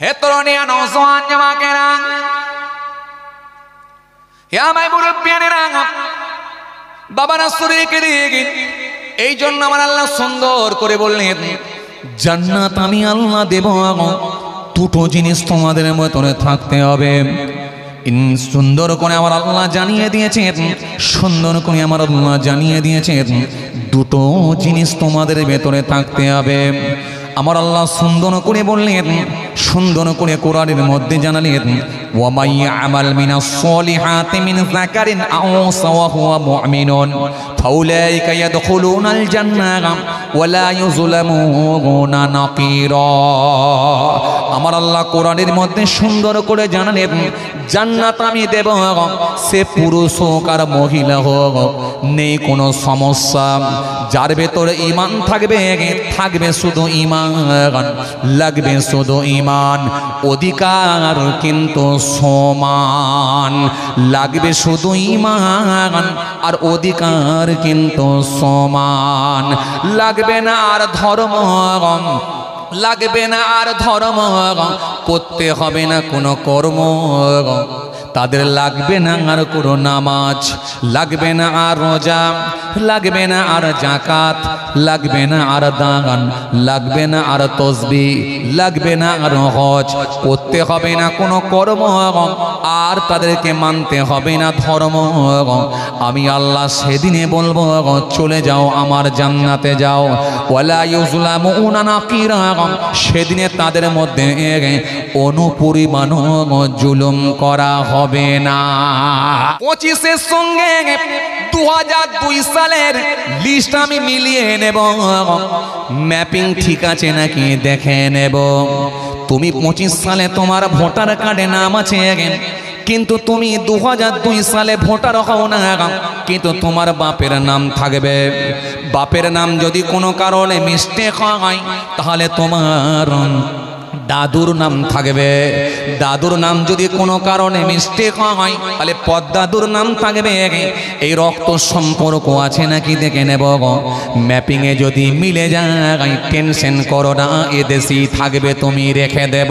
হে তরুণিয়া নওজোয়ান জামাকেরা, হে আমার মুরব্বিয়ানেরা, বাবারা শরীরকে দিয়ে এই জন্য আমার আল্লাহ সুন্দর করে বললেন জান্নাত আমি আল্লাহ দেব, দুটো জিনিস তোমাদের ভেতরে থাকতে হবে। সুন্দর করে আমার আল্লাহ জানিয়ে দিয়েছেন, সুন্দর করে আমার আল্লাহ জানিয়ে দিয়েছেন দুটো জিনিস তোমাদের ভেতরে থাকতে হবে। আমার আল্লাহ সুন্দর করে বললেন, সুন্দর করে কোরআনের মধ্যে জানালেন ওয়া মাই আমাল মিনাস সলিহাতি মিন যাকারিন আও উনসা ওয়া হুয়া মুমিনুন ফাউলাইকা ইয়াদখুলুনাল জান্নাহ ওয়া লা ইউযলামুনা নাকিরা। আমার আল্লাহ কোরআনের মধ্যে সুন্দর করে জানালেন জান্নাত আমি দেব, সে পুরুষ হোক আর মহিলা হোক, নেই কোনো সমস্যা। যার ভেতরে ঈমান থাকবে, থাকবে শুধু ঈমান, লাগবে শুধু ঈমান, অধিকার কিন্তু সমান, লাগবে শুধু ঈমান আর অধিকার কিন্তু সমান, লাগবে না আর ধর্ম, লাগবে না আর ধর্ম, করতে হবে না কোনো কর্ম, তাদের লাগবে না আর কোনো নামাজ, লাগবে না আর রোজা, লাগবে না আর যাকাত, লাগবে না আর দান, লাগবে না আর তসবিহ, লাগবে না আর হজ, করতে হবে না কোনো কর্ম, আর তাদেরকে মানতে হবে না ধর্ম। আমি আল্লাহ সেদিনে বলবো চলে যাও আমার জান্নাতে যাও, ওয়ালা ইউযলামুনা নাকিরা, সেদিনে তাদের মধ্যে অনুপরিমাণ জুলুম করা হবে না। 25-এর সঙ্গে 2002 সালের লিস্ট আমি মিলিয়ে নেব, ম্যাপিং ঠিক আছে নাকি দেখে নেব। তুমি 25 সালে তোমার ভোটার কার্ডে নাম আছে, কিন্তু তুমি 2002 সালে ভোটার হও না, কিন্তু তোমার বাপের নাম থাকবে। বাপের নাম যদি কোনো কারণে মিস্টেক হয় তাহলে তোমার দাদুর নাম থাকবে। দাদুর নাম যদি কোনো কারণে মিস্টেক হয় তাহলে পদ্দাদুর নাম থাকবে। এই রক্ত সম্পর্ক আছে নাকি দেখে নেব। ম্যাপিংয়ে যদি মিলে যায় টেনশন করো না, এদেশেই থাকবে, তুমি রেখে দেব।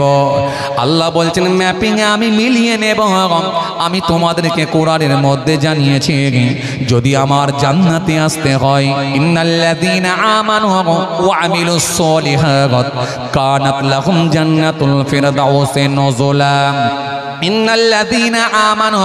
আল্লাহ বলছেন ম্যাপিংয়ে আমি মিলিয়ে নেব। আমি তোমাদেরকে কোরআনের মধ্যে জানিয়েছি যদি আমার জান্নাতে আসতে হয় ইন্নাল্লাযীনা আমানু ওয়া আমিলুস সলিহাত কানাত লাহুম জান্নাতুল ফিরদাউসি নুজুলা। ইন্নাল্লাযীনা আমানু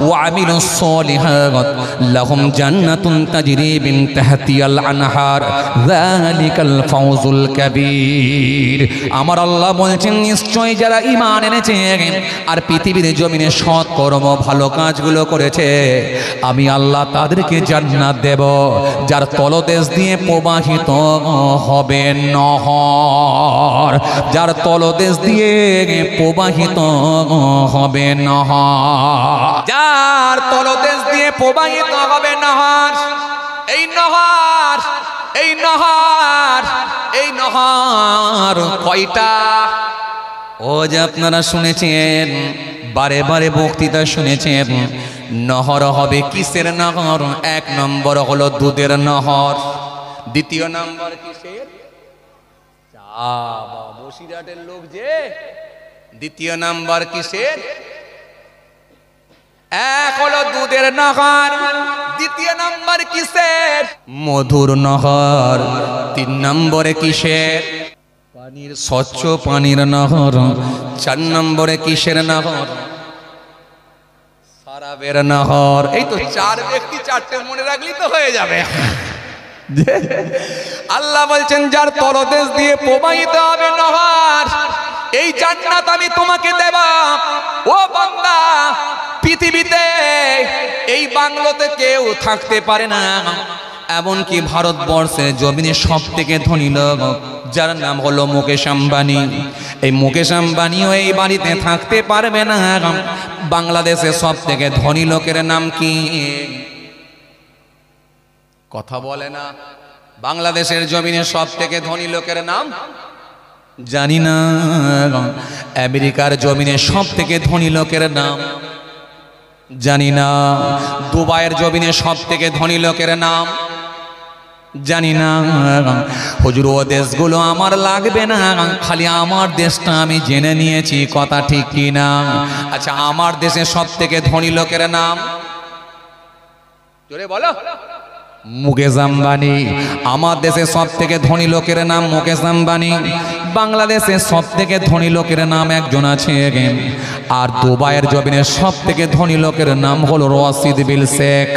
ওয়া আমিলুস সলিহাত লাহুম জান্নাতুন তাজরি মিন তাহতিহাল আনহার যালিকাল ফাওজুল কাবীর। আমার আল্লাহ বলেছেন নিশ্চয় যারা ঈমান এনেছে আর পৃথিবীর জমিনে সৎ কর্ম ভালো কাজগুলো করেছে, আমি আল্লাহ তাদেরকে জান্নাত দেব যার তলদেশ দিয়ে প্রবাহিত হবে নহর, যার তলদেশ দিয়ে প্রবাহিত হবে নহর, যার তলদেশ দিয়ে প্রবাহিত হবে নহর। এই নহর, এই নহর, এই নহর কয়টা? ও যে আপনারা শুনেছেন, বারে বারে বক্তৃতা শুনেছেন, নহর হবে কিসের নহর? 1 নম্বর হলো দুধের নহর, 2য় নম্বর কিসের? বসিরহাটের লোক যে। 2য় নম্বর কিসের? 1 হলো দুধের নহর, 2য় নম্বর কিসের? মধুর নহর। 3 নম্বরে কিসের? পানির, স্বচ্ছ পানির নহর। 4 নম্বরে কিসের নহর? শরাবের নহর। এই তো 4 ব্যক্তি 4টে মনে রাখলি তো হয়ে যাবে। আল্লাহ বলছেন যার তলদেশ দিয়ে প্রবাহিত হবে নহর, এই জান্নাত আমি তোমাকে দেব। ও বান্দা, পৃথিবীতে এই বাংলোতে কেউ থাকতে পারে না, এমনকি ভারতবর্ষের জমিনে সব থেকে ধনী লোক যার নাম হলো মুকেশ আম্বানি, এই মুকেশ আম্বানিও এই বাড়িতে থাকতে পারবে না। বাংলাদেশে সব থেকে ধনী লোকের নাম কি? কথা বলে না। বাংলাদেশের জমিনে সব থেকে ধনী লোকের নাম জানি না। আমেরিকার জমিনে সব থেকে ধনী লোকের নাম জানি না। দুবাইয়ের জমিনে সব থেকে ধনী লোকের নাম জানি না হুজুর ও দেশগুলো আমার লাগবে না, খালি আমার দেশটা আমি জেনে নিয়েছি, কথা ঠিক কি না? আচ্ছা, আমার দেশে সব থেকে ধনী লোকের নাম জোরে বলো। মুকেশ আম্বানি। আমার দেশে সব থেকে ধনী লোকের নাম মুকেশ আম্বানি। বাংলাদেশে সব থেকে ধনী লোকের নাম একজন আছে, আর দুবাইয়ের জমিনের সব থেকে ধনী লোকের নাম হলো রশিদ বিল শেখ।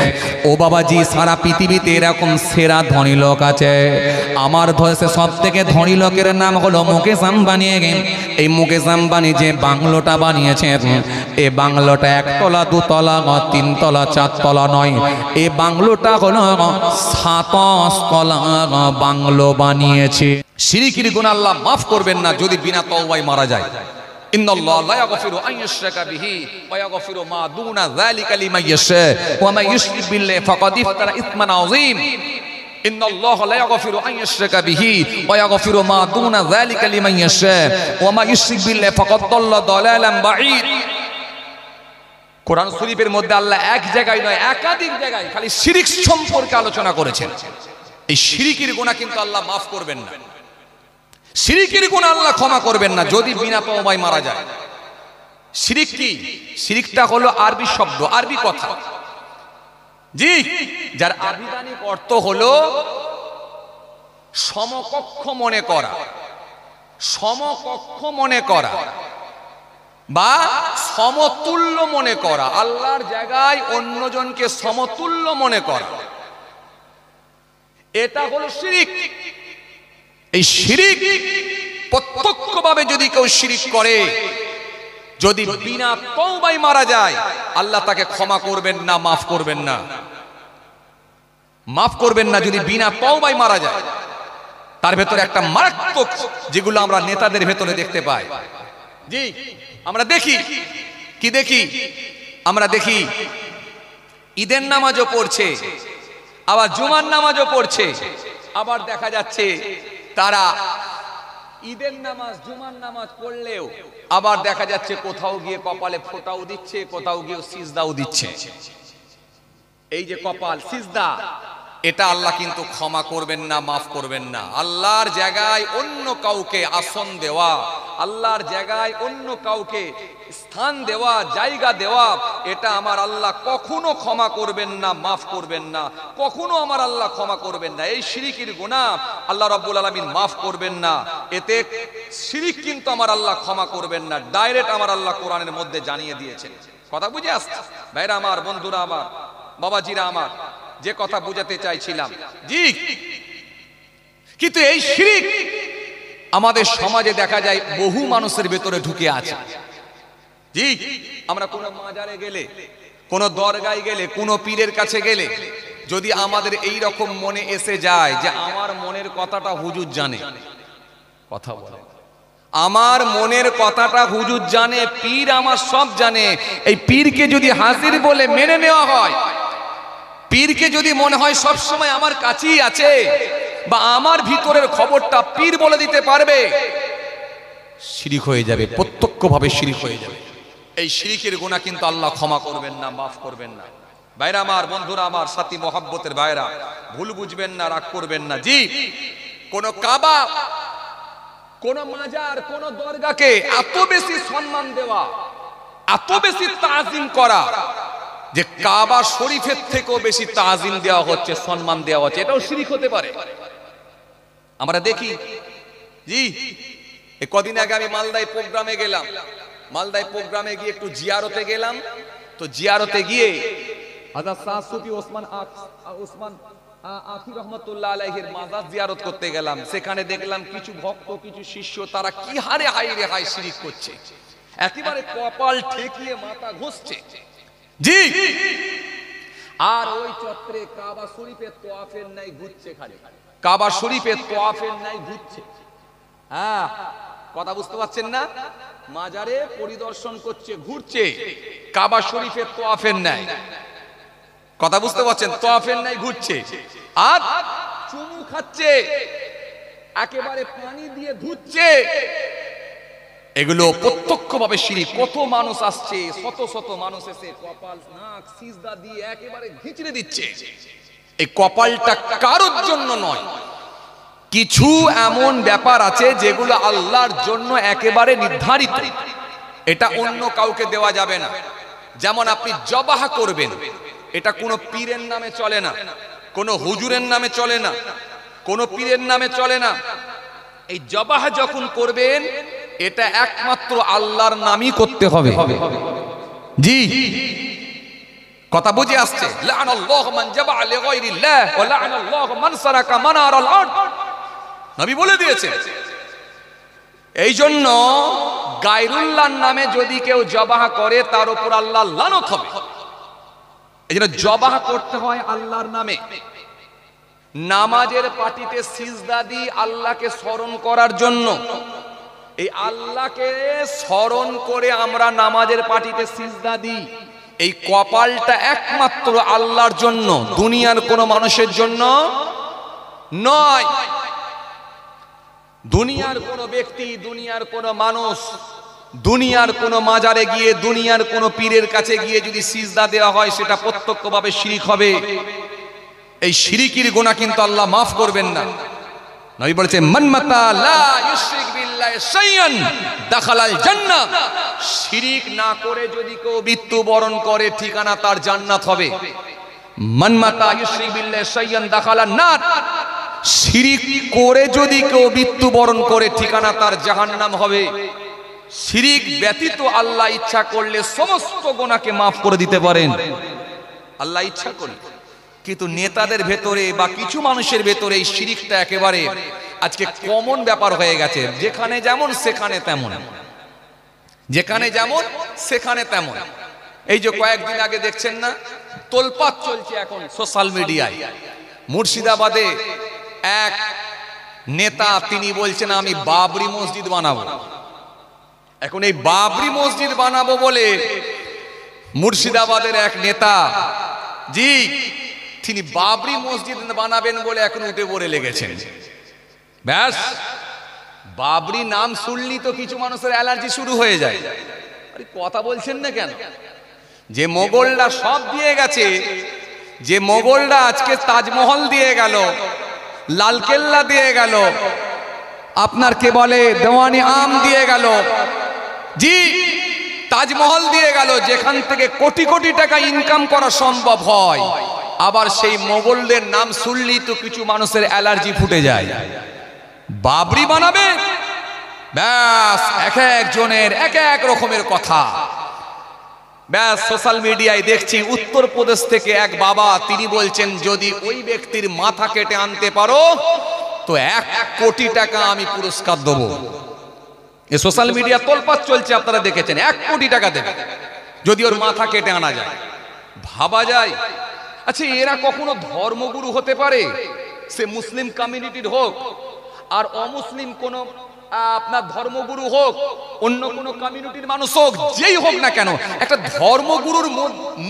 ও বাবাজি, সারা পৃথিবীতে এরকম সেরা ধনী লোক আছে। আমার দেশে সব থেকে ধনী লোকের নাম হলো মুকেশ আম্বানি। এই মুকেশ আম্বানি যে বাংলোটা বানিয়েছে, এই বাংলোটা একতলা, দুতলা, তিনতলা, চারতলা নয়, এই বাংলোটা হলো 27 তলা বাংলো বানিয়েছে। শিরকির গুনাহ আল্লাহ মাফ করবেন না যদি বিনা তওবায় মারা যায়। ইন্নাল্লাহা লা ইয়াগফিরু আন ইউশরাকা বিহি ওয়া ইয়াগফিরু মা দুনা যালিকা লিমান ইয়াশা ওয়া মান ইউশরিক বিল্লাহি ফাকাদ ইফতারা ইসমান আযীম। ইন্নাল্লাহা লা ইয়াগফিরু আন ইউশরাকা বিহি ওয়া ইয়াগফিরু মা দুনা যালিকা লিমান ইয়াশা ওয়া মান ইউশরিক বিল্লাহি ফাকাদ দাল্লা দালালান বাঈদ। কোরআন শরীফের মধ্যে আল্লাহ এক জায়গায় নয়, একাধিক জায়গায় খালি শিরক সম্পর্কে আলোচনা করেছেন। এই শিরকের গুনাহ কিন্তু আল্লাহ মাফ করবেন না, শিরকের গুনাহ আল্লাহ ক্ষমা করবেন না যদি বিনা তওবায় মারা যায়। শিরক কি? শিরকটা হলো আরবি শব্দ, আরবি কথা, জি, যার আবিধানিক অর্থ হলো সমকক্ষ মনে করা, সমকক্ষ মনে করা বা সমতুল্য মনে করা। আল্লাহর জায়গায় অন্যজনকে সমতুল্য মনে করা, এটা হলো শিরক। এই শিরক প্রত্যক্ষভাবে যদি কেউ শিরক করে, যদি বিনা তওবায় মারা যায়, আল্লাহ তাকে ক্ষমা করবেন না, মাফ করবেন না, মাফ করবেন না যদি বিনা তওবায় মারা যায়। তার ভেতরে একটা মারাত্মক, যেগুলো আমরা নেতাদের ভেতরে দেখতে পাই, জি, আমরা দেখি কি দেখি, আমরা দেখি ঈদের নামাজও পড়ছে, আবার জুমার নামাজও পড়ছে, আবার দেখা যাচ্ছে তারা ঈদের নামাজ জুমার নামাজ পড়লেও আবার দেখা যাচ্ছে কোথাও গিয়ে কপালে ফোঁটাও দিচ্ছে, কোথাও গিয়ে সিজদাও দিচ্ছে। এই যে কপাল সিজদা, এটা আল্লাহ কিন্তু ক্ষমা করবেন না, মাফ করবেন না। আল্লাহর জায়গায় অন্য কাউকে আসন দেওয়া, আল্লাহর জায়গায় অন্য কাউকে স্থান দেওয়া, জায়গা দেওয়া, এটা আমার আল্লাহ কখনো ক্ষমা করবেন না, মাফ করবেন না, কখনো আমার আল্লাহ ক্ষমা করবেন না। এই শিরকের গুনাহ আল্লাহ রাব্বুল আলামিন মাফ করবেন না, এতে শিরক কিন্তু আমার আল্লাহ ক্ষমা করবেন না। ডাইরেক্ট আমার আল্লাহ কোরআনের মধ্যে জানিয়ে দিয়েছেন। কথা বুঝে আসছে ভাইরা আমার, বন্ধুরা আমার, বাবাজিরা আমার, যে কথা বুঝাতে চাইছিলাম, জি, কিন্তু এই শিরক আমাদের সমাজে দেখা যায় বহু মানুষের ভেতরে ঢুকে আছে। জি, আমরা কোন মাজারে গেলে, কোন দরগায় গেলে, কোন পীরের কাছে গেলে যদি আমাদের এই রকম মনে এসে যায় যে আমার মনের কথাটা হুজুর জানে, কথা বলে, আমার মনের কথাটা হুজুর জানে, পীর আমার সব জানে, এই পীরকে যদি হাজির বলে মেনে নেওয়া হয়, পীরকে যদি মনে হয় সব সময় আমার কাছেই আছে বা আমার ভিতরের খবরটা পীর বলে দিতে পারবে, শিরক হয়ে যাবে, প্রত্যক্ষভাবে শিরক হয়ে যাবে। এই শিরকের গুনাহ কিন্তু আল্লাহ ক্ষমা করবেন না, মাফ করবেন না। ভাইরা আমার, বন্ধুরা আমার, সাথী মহব্বতের ভাইরা, ভুল বুঝবেন না, রাগ করবেন না। জি, কোন কাবা, কোন মাজার, কোন দরগাকে এত বেশি সম্মান দেওয়া, এত বেশি তাজিম করা যে কাবা শরীফের থেকেও বেশি তাজিম দেওয়া হচ্ছে, সম্মান দেওয়া হচ্ছে, এটাও শিরক হতে পারে। আমরা দেখি, জি, এই কদিন আগে আমি মালদায় প্রোগ্রামে গেলাম, মালদায় প্রোগ্রামে গিয়ে একটু জিয়ারতে গেলাম। তো জিয়ারতে গিয়ে হযরত শাহ সুফি ওসমান আখি রহমাতুল্লাহ আলাইহির মাজার জিয়ারত করতে গেলাম। সেখানে দেখলাম কিছু ভক্ত, কিছু শিষ্য, তারা কি হারে হাই রে হাই শিরক করছে, একেবারে কপাল ঠেকিয়ে মাথা ঘষছে। জি, আর ওই চত্বরে কাবা শরীফের তোয়াফের নাই ঘুরছে, খালি কাবা শরীফের তোয়াফের নাই ঘুরছে। হ্যাঁ, কথা বুঝতে পারছেন না? মাজারে পরিদর্শন করছে, ঘুরছে, কাবা শরীফের তোয়াফের নাই, কথা বুঝতে পারছেন, তোয়াফের নাই ঘুরছে, আর চুমু খাচ্ছে, একেবারে পানি দিয়ে ধুচ্ছে। এগুলো প্রত্যক্ষভাবে শিরক। কত মানুষ আসছে, শত শত মানুষ এসে কপাল, নাক, সিজদা দিয়ে একেবারে ঘিচড়ে দিচ্ছে। এই কপালটা কারোর জন্য নয়। কিছু এমন ব্যাপার আছে যেগুলো আল্লাহর জন্য একেবারে নির্ধারিত, এটা অন্য কাউকে দেওয়া যাবে না। যেমন আপনি জবাহ করবেন, এটা কোনো পীরের নামে চলে না, কোনো হুজুরের নামে চলে না, কোনো পীরের নামে চলে না। এই জবাহ যখন করবেন এটা একমাত্র আল্লাহর নামই করতে হবে। জি, কথা বুঝে আসছে? লাআনাল্লাহু মান যাবাআ লিগায়রিল্লাহ ওয়া লাআনাল্লাহু মান সারাকা মানারাল আরদ, নবী বলে দিয়েছেন। এই জন্য গায়রুল্লাহর নামে যদি কেউ জবাহ করে তার উপর আল্লাহর লানত হবে। এই জন্য জবাহ করতে হয় আল্লাহর নামে। নামাজের পাটিতে সিজদা দিই আল্লাহকে স্মরণ করার জন্য। এই আল্লাহকে স্মরণ করে আমরা নামাজের পাটিতে সিজদা দিই। এই কপালটা একমাত্র আল্লাহর জন্য, দুনিয়ার কোনো মানুষের জন্য নয়। দুনিয়ার কোনো ব্যক্তি, দুনিয়ার কোনো মানুষ, দুনিয়ার কোনো মাজারে গিয়ে, দুনিয়ার কোনো পীরের কাছে গিয়ে যদি সিজদা দেওয়া হয় সেটা প্রত্যক্ষভাবে শিরক হবে। এই শিরকির গুনাহ কিন্তু আল্লাহ মাফ করবেন না। নবী বলেছেন মান মাতা লা ইউশরিক বিল্লাহি শাইআন দাখালাল জান্নাহ, শিরক না করে যদি কেউ মৃত্যুবরণ করে ঠিকানা তার জান্নাত হবে। মান মাতা ইউশরিক বিল্লাহি শাইআন দাখালান নার, শিরক করে যদি কেউ মৃত্যুবরণ করে ঠিকানা তার জাহান্নাম হবে। শিরক ব্যতীত আল্লাহ ইচ্ছা করলে সমস্ত গুনাহকে মাফ করে দিতে পারেন, আল্লাহ ইচ্ছা করলে। কিন্তু নেতাদের ভেতরে বা কিছু মানুষের ভেতরে এই শিরকটা একেবারে আজকে কমন ব্যাপার হয়ে গেছে। যেখানে যেমন সেখানে তেমন, যেখানে যেমন সেখানে তেমন। এই যে কয়েকদিন আগে দেখছেন না, তোলপাত চলছে এখন সোশ্যাল মিডিয়ায়। মুর্শিদাবাদে এক নেতা তিনি বলছেন আমি বাবরি মসজিদ বানাবো। এখন এই বাবরি মসজিদ বানাবো বলে মুর্শিদাবাদের এক নেতা, জি, তিনি বাবরি মসজিদ বানাবেন বলে এখন উঠে পড়ে লেগেছেন। ব্যাস, বাবরি নাম শুনলি তো কিছু মানুষের অ্যালার্জি শুরু হয়ে যায়। আরে কথা বলছেন না কেন? যে মোগলরা সব দিয়ে গেছে, যে মোগলরা আজকে তাজমহল দিয়ে গেল, লালকেল্লা দিয়ে গেল, আপনার কে বলে দেওয়ানি আম দিয়ে গেল, জি, তাজমহল দিয়ে গেল, যেখান থেকে কোটি কোটি টাকা ইনকাম করা সম্ভব হয়। আবার সেই মোগলদের নাম শুনলি তো কিছু মানুষের অ্যালার্জি ফুটে যায়। বাবরি বানাবে, ব্যাস, এক একজনের এক এক রকমের কথা। ব্যাস, সোশ্যাল মিডিয়ায় দেখছি উত্তরপ্রদেশ থেকে এক বাবা, তিনি বলছেন যদি ওই ব্যক্তির মাথা কেটে আনতে পারো তো 1 কোটি টাকা আমি পুরস্কার দেবো। এই সোশ্যাল মিডিয়া তোলপাত চলছে, আপনারা দেখেছেন। 1 কোটি টাকা দেবে যদি ওর মাথা কেটে আনা যায়। ভাবা যায়? আচ্ছা, এরা কখনো ধর্মগুরু হতে পারে? সে মুসলিম কমিউনিটির হোক আর অমুসলিম কোন আপনার ধর্মগুরু হোক, অন্য কোন কমিউনিটির মানুষ হোক, যেই হোক না কেন, একটা ধর্মগুরুর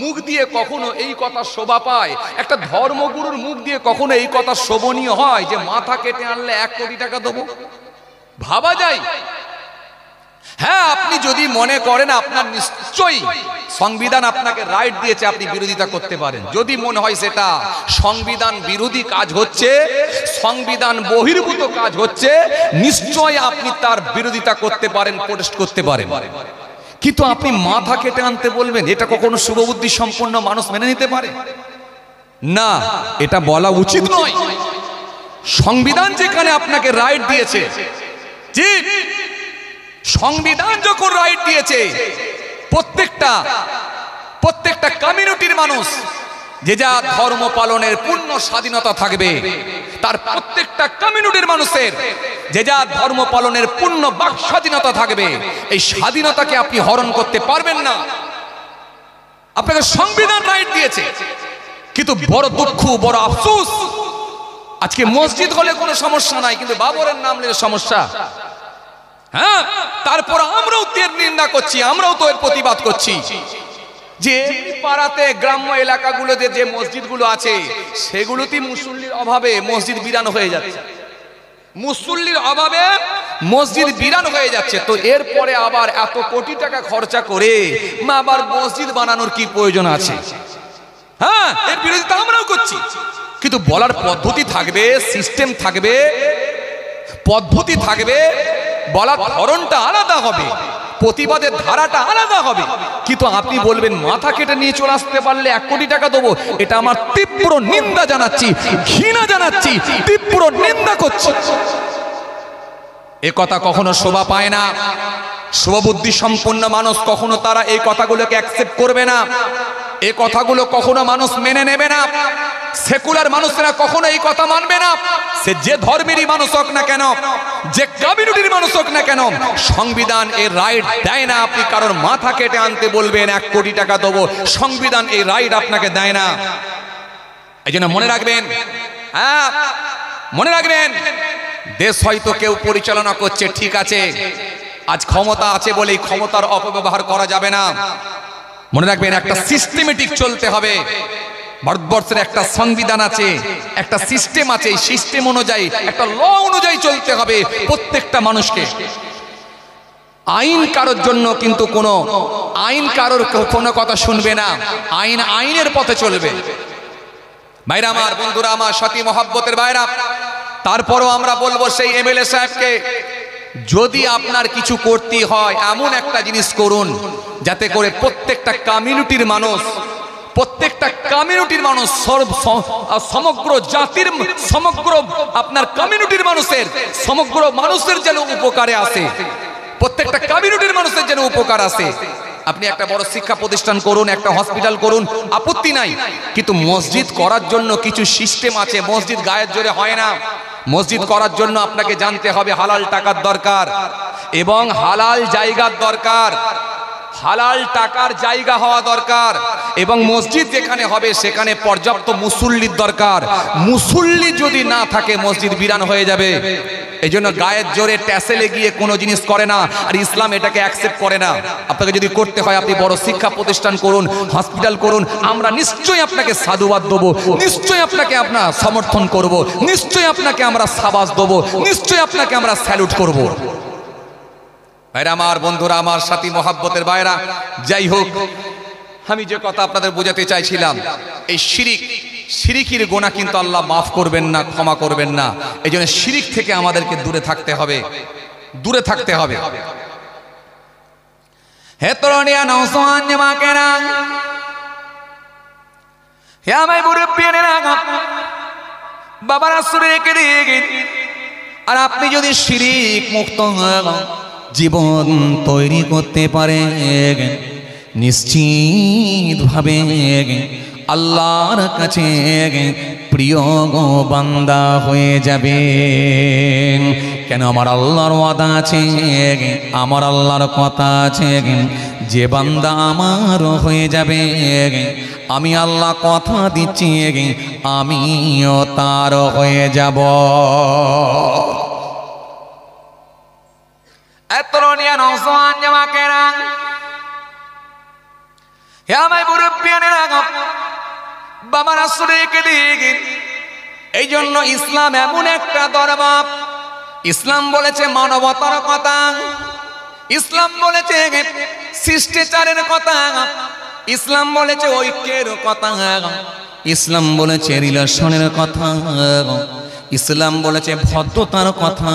মুখ দিয়ে কখনো এই কথা শোভা পায়? একটা ধর্মগুরুর মুখ দিয়ে কখনো এই কথা শোভনীয় হয় যে মাথা কেটে আনলে 1 কোটি টাকা দেবো? ভাবা যায়? হ্যাঁ, আপনি যদি মনে করেন আপনার নিশ্চয়ই সংবিধান আপনাকে রাইট দিয়েছে, আপনি বিরোধিতা করতে পারেন। যদি মনে হয় সেটা সংবিধান বিরোধী কাজ হচ্ছে, সংবিধান বহির্ভূত কাজ হচ্ছে, নিশ্চয় আপনি তার বিরোধিতা করতে পারেন, প্রোটেস্ট করতে পারেন। কিন্তু আপনি মাথা কেটে আনতে বলবেন, এটা কখনো শুভবুদ্ধি সম্পন্ন মানুষ মেনে নিতে পারে না? এটা বলা উচিত নয়। সংবিধান যেখানে আপনাকে রাইট দিয়েছে, জি, সংবিধান যখন রাইট দিয়েছে, প্রত্যেকটা কমিউনিটির মানুষ যে যা ধর্ম পালনের পূর্ণ স্বাধীনতা থাকবে, তার প্রত্যেকটা কমিউনিটির মানুষের যে যা ধর্ম পালনের পূর্ণ বাক স্বাধীনতা থাকবে। এই স্বাধীনতাকে আপনি হরণ করতে পারবেন না। আপনাকে সংবিধান রাইট দিয়েছে, কিন্তু বড় দুঃখ, বড় আফসোস, আজকে মসজিদ হলে কোনো সমস্যা নাই, কিন্তু বাবরের নাম নিয়ে সমস্যা। হ্যাঁ, তারপর আমরাও এর নিন্দা করছি, আমরাও তো এর প্রতিবাদ করছি যে পাড়াতে গ্রাম্য এলাকাগুলোতে যে মসজিদগুলো আছে সেগুলোতে মুসল্লির অভাবে মসজিদ বিরান হয়ে যাচ্ছে। মুসল্লির অভাবে মসজিদ বিরান হয়ে যাচ্ছে। তো এরপরে আবার এত কোটি টাকা খরচা করে আবার মসজিদ বানানোর কি প্রয়োজন আছে? হ্যাঁ, এর বিরোধিতা আমরাও করছি। কিন্তু বলার পদ্ধতি থাকবে, সিস্টেম থাকবে, পদ্ধতি থাকবে, বলার ধরনটা আলাদা হবে, প্রতিবাদের ধারাটা আলাদা হবে। কিন্তু আপনি বলবেন মাথা কেটে নিয়ে চলে আসতে পারলে 1 কোটি টাকা দেবো, এটা আমার তীব্র নিন্দা জানাচ্ছি, ঘৃণা জানাচ্ছি, তীব্র নিন্দা করছি। এ কথা কখনো শোভা পায় না। শুভবুদ্ধি সম্পন্ন মানুষ কখনো তারা এই কথাগুলোকে অ্যাকসেপ্ট করবে না, এই কথাগুলো কখনো মানুষ মেনে নেবে না। সেকুলার মানুষরা কখনো এই কথা মানবে না। সে যে ধর্মেরই মানুষ হোক না কেন, যে কমিউনিটির মানুষ হোক না কেন, সংবিধান এর রাইট দেয় না আপনি কারোর মাথা কেটে আনতে বলবেন 1 কোটি টাকা দেবো। সংবিধান এই রাইট আপনাকে দেয় না। এই জন্য মনে রাখবেন, হ্যাঁ মনে রাখবেন, দেশ হয়তো কেউ পরিচালনা করছে, ঠিক আছে, আজ ক্ষমতা আছে বলেই ক্ষমতার অপব্যবহার করা যাবে না। মনে রাখবেন একটা সিস্টেমেটিক চলতে হবে। ভারতবর্ষের একটা সংবিধান আছে, একটা সিস্টেম আছে, এই সিস্টেম অনুযায়ী একটা ল অনুযায়ী চলতে হবে প্রত্যেকটা মানুষকে। আইন কারোর জন্য কিন্তু কোনো আইন কারোর কোনো কথা শুনবে না, আইন আইনের পথে চলবে। ভাইরা আমার, বন্ধুরা আমার, সাথী মহব্বতের ভাইরা, তারপরও আমরা বলবো সেই এমএলএ সাহেবকে, যদি আপনার কিছু করতে হয় এমন একটা জিনিস করুন যাতে করে প্রত্যেকটা কমিউনিটির মানুষ, প্রত্যেকটা কমিউনিটির মানুষ, সমগ্র জাতির, সমগ্র আপনার কমিউনিটির মানুষের, সমগ্র মানুষের যেন উপকারে আসে, প্রত্যেকটা কমিউনিটির মানুষের যেন উপকার আসে। আপনি একটা বড় শিক্ষা প্রতিষ্ঠান করুন, একটা হসপিটাল করুন, আপত্তি নাই, কিন্তু মসজিদ করার জন্য কিছু সিস্টেম আছে। মসজিদ গায়ের জোরে হয় না। মসজিদ করার জন্য আপনাকে জানতে হবে হালাল টাকার দরকার এবং হালাল জায়গার দরকার, হালাল টাকার জায়গা হওয়া দরকার, এবং মসজিদ যেখানে হবে সেখানে পর্যাপ্ত মুসল্লির দরকার। মুসল্লি যদি না থাকে মসজিদ বিরান হয়ে যাবে। এই জন্য গায়ের জোরে ট্যাসেলে গিয়ে কোনো জিনিস করে না, আর ইসলাম এটাকে অ্যাকসেপ্ট করে না। আপনাকে যদি করতে হয় আপনি বড় শিক্ষা প্রতিষ্ঠান করুন, হসপিটাল করুন, আমরা নিশ্চয়ই আপনাকে সাধুবাদ দেবো, নিশ্চয়ই আপনাকে আমরা সমর্থন করব, নিশ্চয়ই আপনাকে আমরা সাবাস দেবো, নিশ্চয়ই আপনাকে আমরা স্যালুট করব। ভাইরা আমার, বন্ধুরা আমার, সাথী মহাব্বতের ভাইরা, যাই হোক, আমি যে কথা আপনাদের বোঝাতে চাইছিলাম, এই শিরিকের গুনাহ কিন্তু আল্লাহ মাফ করবেন না, ক্ষমা করবেন না। এই জন্য শিরিক থেকে আমাদেরকে দূরে থাকতে হবে, দূরে থাকতে হবে। হে তরুণিয়া নওজওয়ান জামাকেরা, হে আমার মুরব্বিয়ানেরা, বাবারা সুরেকে দিয়ে গেন। আর আপনি যদি শিরিক মুক্ত জীবন তৈরি করতে পারেন, নিশ্চিতভাবে আল্লাহর কাছে প্রিয় বান্দা হয়ে যাবে। কেন? আমার আল্লাহর ওয়াদা আছে, আমার আল্লাহর কথা আছে, যে বান্দা আমার হয়ে যাবে আমি আল্লাহ কথা দিচ্ছি আমিও তার হয়ে যাব। এতরনিয়া নওজওয়ান জামাকেরা, হে আমার মুরব্বিয়ানেরা, বাবারা সুরেকে দিয়ে, এই জন্য ইসলাম এমন একটা ধর্ম, ইসলাম বলেছে মানবতার কথা, ইসলাম বলেছে শিষ্টাচারের কথা, ইসলাম বলেছে ঐক্যের কথা, ইসলাম বলেছে রিলেশনের কথা, ইসলাম বলেছে ভদ্রতার কথা,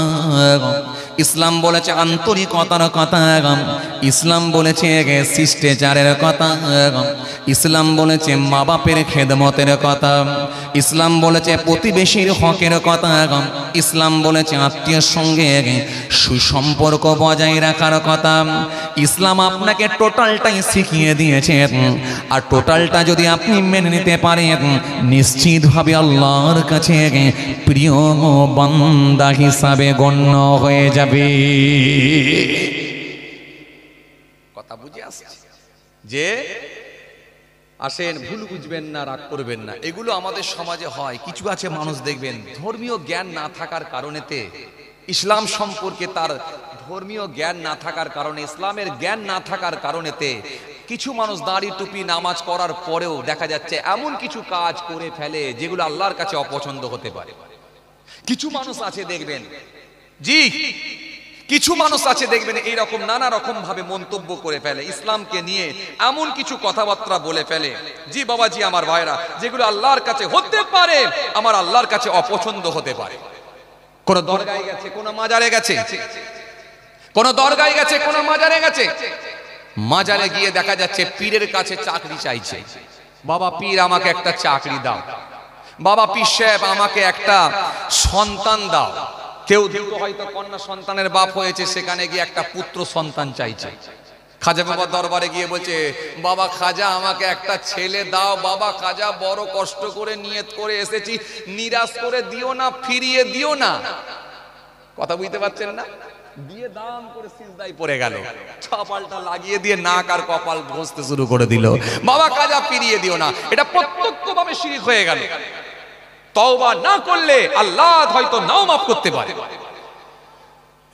ইসলাম বলেছে আন্তরিকতার কথা, ইসলাম বলেছে শিষ্টাচারের কথা, ইসলাম বলেছে মা বাপের খেদমতের কথা, ইসলাম বলেছে প্রতিবেশীর হকের কথা, ইসলাম বলেছে আত্মীয়ের সঙ্গে সুসম্পর্ক বজায় রাখার কথা। ইসলাম আপনাকে টোটালটাই শিখিয়ে দিয়েছে, আর টোটালটা যদি আপনি মেনে নিতে পারেন নিশ্চিতভাবে আল্লাহর কাছে প্রিয় বান্দা হিসাবে গণ্য হয়ে যাবে। কথা বুঝে আসছে যে আসেন, ভুল বুঝবেন না, রাগ করবেন না। এগুলো আমাদের সমাজে হয়। কিছু আছে মানুষ দেখবেন ধর্মীয় জ্ঞান না থাকার কারণেতে, ইসলাম সম্পর্কে তার ধর্মীয় জ্ঞান না থাকার কারণে, ইসলামের জ্ঞান না থাকার কারণেতে কিছু মানুষ দাড়ি টুপি নামাজ করার পরেও দেখা যাচ্ছে এমন কিছু কাজ করে ফেলে যেগুলো আল্লাহর কাছে অপছন্দ হতে পারে। কিছু মানুষ আছে দেখবেন, জি কিছু মানুষ আছে দেখবেন এইরকম নানা রকম ভাবে মন্তব্য করে ফেলে, ইসলামকে নিয়ে এমন কিছু কথাবার্তা বলে ফেলে, জি বাবাজি আমার ভাইরা, যেগুলো আল্লাহর কাছে হতে পারে, আমার আল্লাহর কাছে অপছন্দ হতে পারে। কোন দরগায় গেছে, কোন মাজারে গেছে, কোন দরগায় গেছে, কোন মাজারে গেছে, মাজারে গিয়ে দেখা যাচ্ছে পীরের কাছে চাকরি চাইছে, বাবা পীর আমাকে একটা চাকরি দাও, বাবা পীর সাহেব আমাকে একটা সন্তান দাও। কেউ হয়তো কন্যা সন্তানের বাপ হয়েছে, সেখানে গিয়ে একটা পুত্র সন্তান চাইছে। খাজা বাবা দরবারে গিয়ে বলছে, বাবা খাজা আমাকে একটা ছেলে দাও, বাবা খাজা বড় কষ্ট করে নিয়ত করে এসেছি, নিরাশ করে দিও না, ফিরিয়ে দিও না। কথা বুঝতে পারছেন না? দিয়ে দাম করে সিজদায় পড়ে গেল, ছাপালটা লাগিয়ে দিয়ে নাক আর কপাল ঘষতে শুরু করে দিল, বাবা খাজা ফিরিয়ে দিও না। এটা প্রত্যক্ষভাবে শিরক হয়ে গেল। তওবা না করলে আল্লাহ হয়তো নাও মাফ করতে পারে।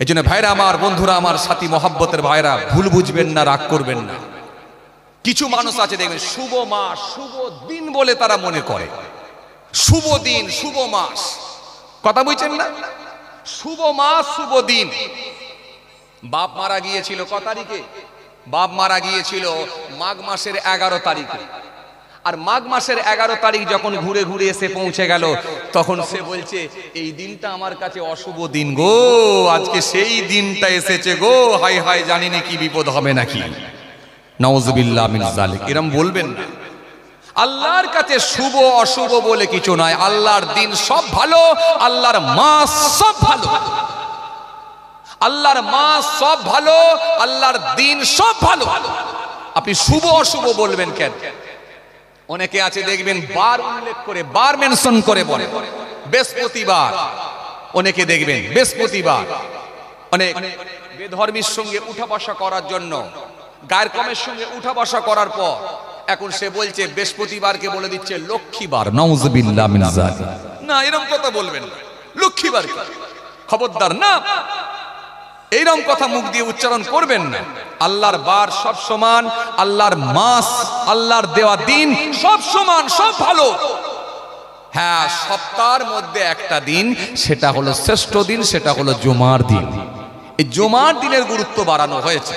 এজন্য ভাইরা আমার, বন্ধুরা আমার, সাথী মহব্বতের ভাইরা, ভুল বুঝবেন না, রাগ করবেন না। কিছু মানুষ আছে দেখবেন শুভ মাস, শুভ দিন বলে তারা মনে করে, শুভ দিন, শুভ মাস, কথা বুঝছেন না? শুভ মাস, শুভ দিন। বাপ মারা গিয়েছিল ক তারিখে? বাপ মারা গিয়েছিল মাঘ মাসের 11 তারিখে। আর মাঘ মাসের 11 তারিখ যখন ঘুরে ঘুরে এসে পৌঁছে গেল, তখন সে বলছে এই দিনটা আমার কাছে অশুভ দিন গো, আজকে সেই দিনটা এসেছে গো, হাই হাই জানি না কি বিপদ হবে নাকি। নাউজুবিল্লাহ মিন যালিক। এরকম বলবেন না। আল্লাহর কাছে শুভ অশুভ বলে কিছু নয়। আল্লাহর দিন সব ভালো, আল্লাহর মাস সব ভালো, আল্লাহর মাস সব ভালো, আল্লাহর দিন সব ভালো। আপনি শুভ অশুভ বলবেন কেন? অনেকে আছে দেখবেন বার উল্লেখ করে, বার মেনশন করে বলে বৃহস্পতিবার। অনেকে দেখবেন বৃহস্পতিবার, অনেক বেধর্মীর সঙ্গে উঠা বসা করার জন্য, গায়ের কমের সঙ্গে উঠা বসা করার পর এখন সে বলছে বৃহস্পতিবারকে বলে দিচ্ছে লক্ষ্মীবার। নাউজুবিল্লাহ মিন যালিক। না, এরকম কথা বলবেন না। লক্ষ্মীবার খবরদার না, এইরকম কথা মুখ দিয়ে উচ্চারণ করবেন না। আল্লাহর বার সব সমান, আল্লাহর মাস, আল্লাহর দেওয়া দিন সব সমান, সব ভালো। হ্যাঁ, সপ্তাহের মধ্যে একটা দিন, সেটা হলো শ্রেষ্ঠ দিন, সেটা হলো জুমার দিন। এই জুমার দিনের গুরুত্ব বাড়ানো হয়েছে।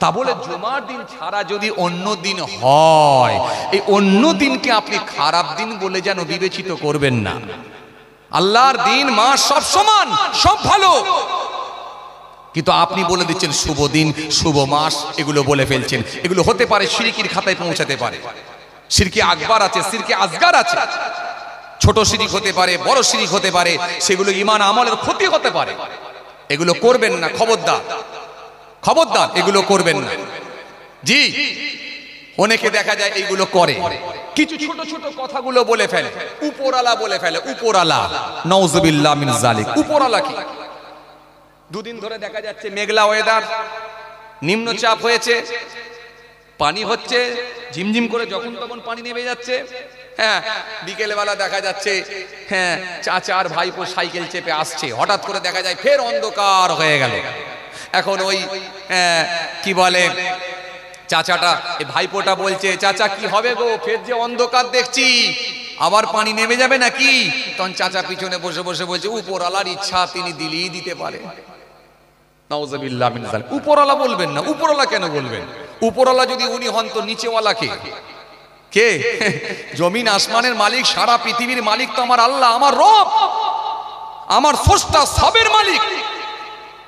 তা বলে জুমার দিন ছাড়া যদি অন্য দিন হয়, এই অন্য দিনকে আপনি খারাপ দিন বলে যেন বিবেচিত করবেন না। আল্লাহর দিন, মাস সব সমান, সব ভালো, কিন্তু আপনি বলে দিচ্ছেন শুভ দিন, শুভ মাস, এগুলো বলে ফেলছেন। এগুলো হতে পারে শিরকির খাতায় পৌঁছাতে পারে। শিরকি আকবার আছে, শিরকি আসগার আছে। ছোট শিরিক হতে পারে, বড় শিরিক হতে পারে, সেগুলো ঈমান আমলের ক্ষতি হতে পারে। এগুলো করবেন না, খবরদার, খবরদার, এগুলো করবেন না। জি, অনেকে দেখা যায় এইগুলো করে, কিছু ছোট ছোট কথাগুলো বলে ফেলে, উপরালা বলে ফেলে, উপরালা। নাউজুবিল্লাহ মিন যালিক। উপরালা কি? দুদিন ধরে দেখা যাচ্ছে মেঘলা ওয়েদার, নিম্নচাপ হয়েছে, পানি হচ্ছে ঝিমঝিম করে, যখন তখন পানি নেমে যাচ্ছে। হ্যাঁ, বিকেল বেলা দেখা যাচ্ছে হ্যাঁ চাচা আর ভাইপো সাইকেল চেপে আসছে, হঠাৎ করে দেখা যায় ফের অন্ধকার হয়ে গেল। এখন ওই কি বলে চাচাটা, ভাইপোটা বলছে, চাচা কি হবে গো, ফের যে অন্ধকার দেখছি, আবার পানি নেমে যাবে নাকি? তখন চাচা পিছনে বসে বসে বলছে, উপরওয়ালার ইচ্ছা, তিনি দিলেই দিতে পারে। নাউজুবিল্লাহ মিন যালিক। উপরওয়ালা বলবেন না। উপরওয়ালা কেন বলবেন? উপরওয়ালা যদি উনি হন তো নিচেওয়ালা কে? কে? জমিন আসমানের মালিক, সারা পৃথিবীর মালিক তো আমার আল্লাহ, আমার রব, আমার স্রষ্টা, সবের মালিক।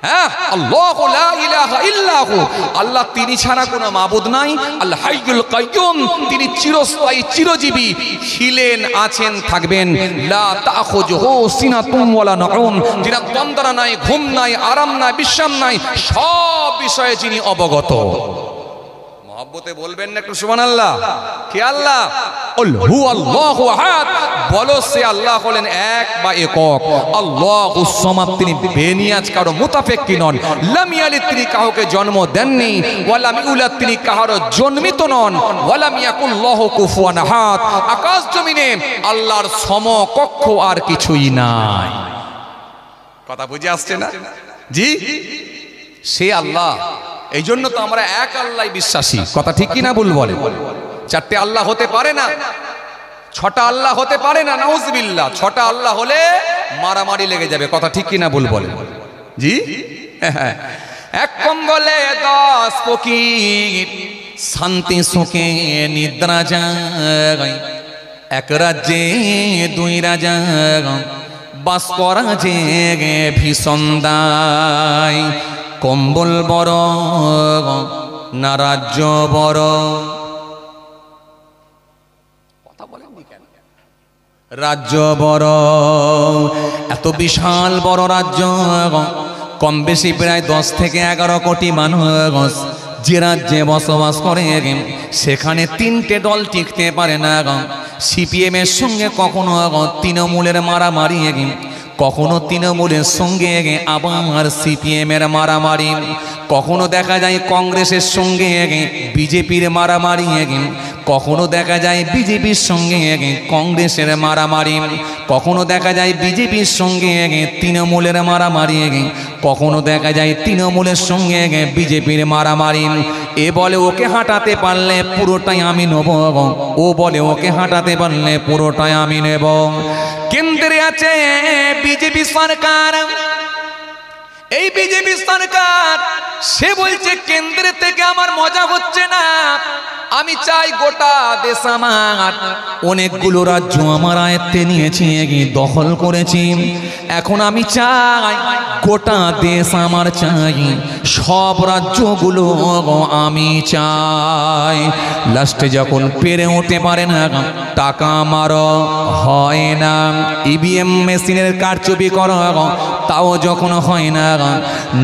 হ্যাঁ, আল্লাহু লা ইলাহা ইল্লাহু, আল্লাহ তিনি ছাড়া কোনো মাবুদ নাই। আল হাইয়ুল কাইয়ুম, তিনি চিরস্থায়ী, চিরজীবী, ছিলেন, আছেন, থাকবেন। লা তাখুযুহু সিনাতুম ওয়ালা নাউম, যিনার তন্দ্রা নাই, ঘুম নাই, আরাম নাই, বিশ্রাম নাই, সব বিষয়ে যিনি অবগত। মহব্বতে বলবেন না একটু সুবহানাল্লাহ। কে আল্লাহ? কুল হু আল্লাহু আহাদ, বলো সে আল্লাহ হলেন এক বা একক। আল্লাহুস সামাদ, তিনি বেনিয়াজ, কারো মুতাফেক্কি নন। লাম ইয়ালিদ, তিনি কাউকে জন্ম দেননি। ওয়া লাম ইউলাদ, তিনি কারো জন্মিত নন। ওয়া লাম ইয়াকুল লাহু কুফুয়ান আহাদ, আকাশ জমিনে আল্লাহর সমকক্ষ আর কিছুই নাই। কথা বুঝে আসছে না? জি, সে আল্লাহ। এই জন্য তো আমরা এক আল্লাহ বিশ্বাসী। কথা ঠিক কিনা ভুল বলে? চারটে আল্লাহ হতে পারে না, ছটা আল্লাহ হতে পারে না। নাউজুবিল্লাহ। ছটা আল্লাহ হলে মারামারি লেগে যাবে। কথা ঠিক কিনা ভুল বলে? জি, এক কম্বলে 10 ফকির, শান্তি সুখে নিদ্রা যায়। এক রাজ্যে 2 রাজা, বাস করা যে ভীষণ দায়। কম্বল বড় না রাজ্য বড়? কথা বলেননি কেন? রাজ্য বড়। এত বিশাল বড় রাজ্য, কম বেশি প্রায় 10 থেকে 11 কোটি মানুষ যে রাজ্যে বসবাস করে, সেখানে 3টে দল টিকতে পারে না। সিপিএম এর সঙ্গে কখনো তৃণমূলের মারামারি, কখনো তৃণমূলের সঙ্গে আবার সিপিএম এর মারামারি, কখনো দেখা যায় কংগ্রেসের সঙ্গে বিজেপির মারামারি, কখনো দেখা যায় বিজেপির সঙ্গে কংগ্রেসের মারামারি, কখনো দেখা যায় বিজেপির সঙ্গে তৃণমূলের মারামারি, কখনো দেখা যায় তৃণমূলের সঙ্গে বিজেপির মারামারি। এ বলে ওকে হাঁটাতে পারলে পুরোটাই আমি নেব, ও বলে ওকে হাঁটাতে পারলে পুরোটাই আমি নেব। কেন্দ্রে আছে বিজেপি সরকার, এই বিজেপি সরকার সে বলছে কেন্দ্র থেকে আমার মজা হচ্ছে না, আমি চাই গোটা দেশ আমার। অনেকগুলো রাজ্য আমার আয়ত্তে নিয়েছি, দখল করেছি, এখন আমি চাই গোটা দেশ আমার চাই, সব রাজ্যগুলো আমি চাই। লাস্টে যখন পেরে উঠতে পারে না, টাকা মারো হয় না, ইভিএম মেশিনের কারচুপি করো তাও যখন হয় না,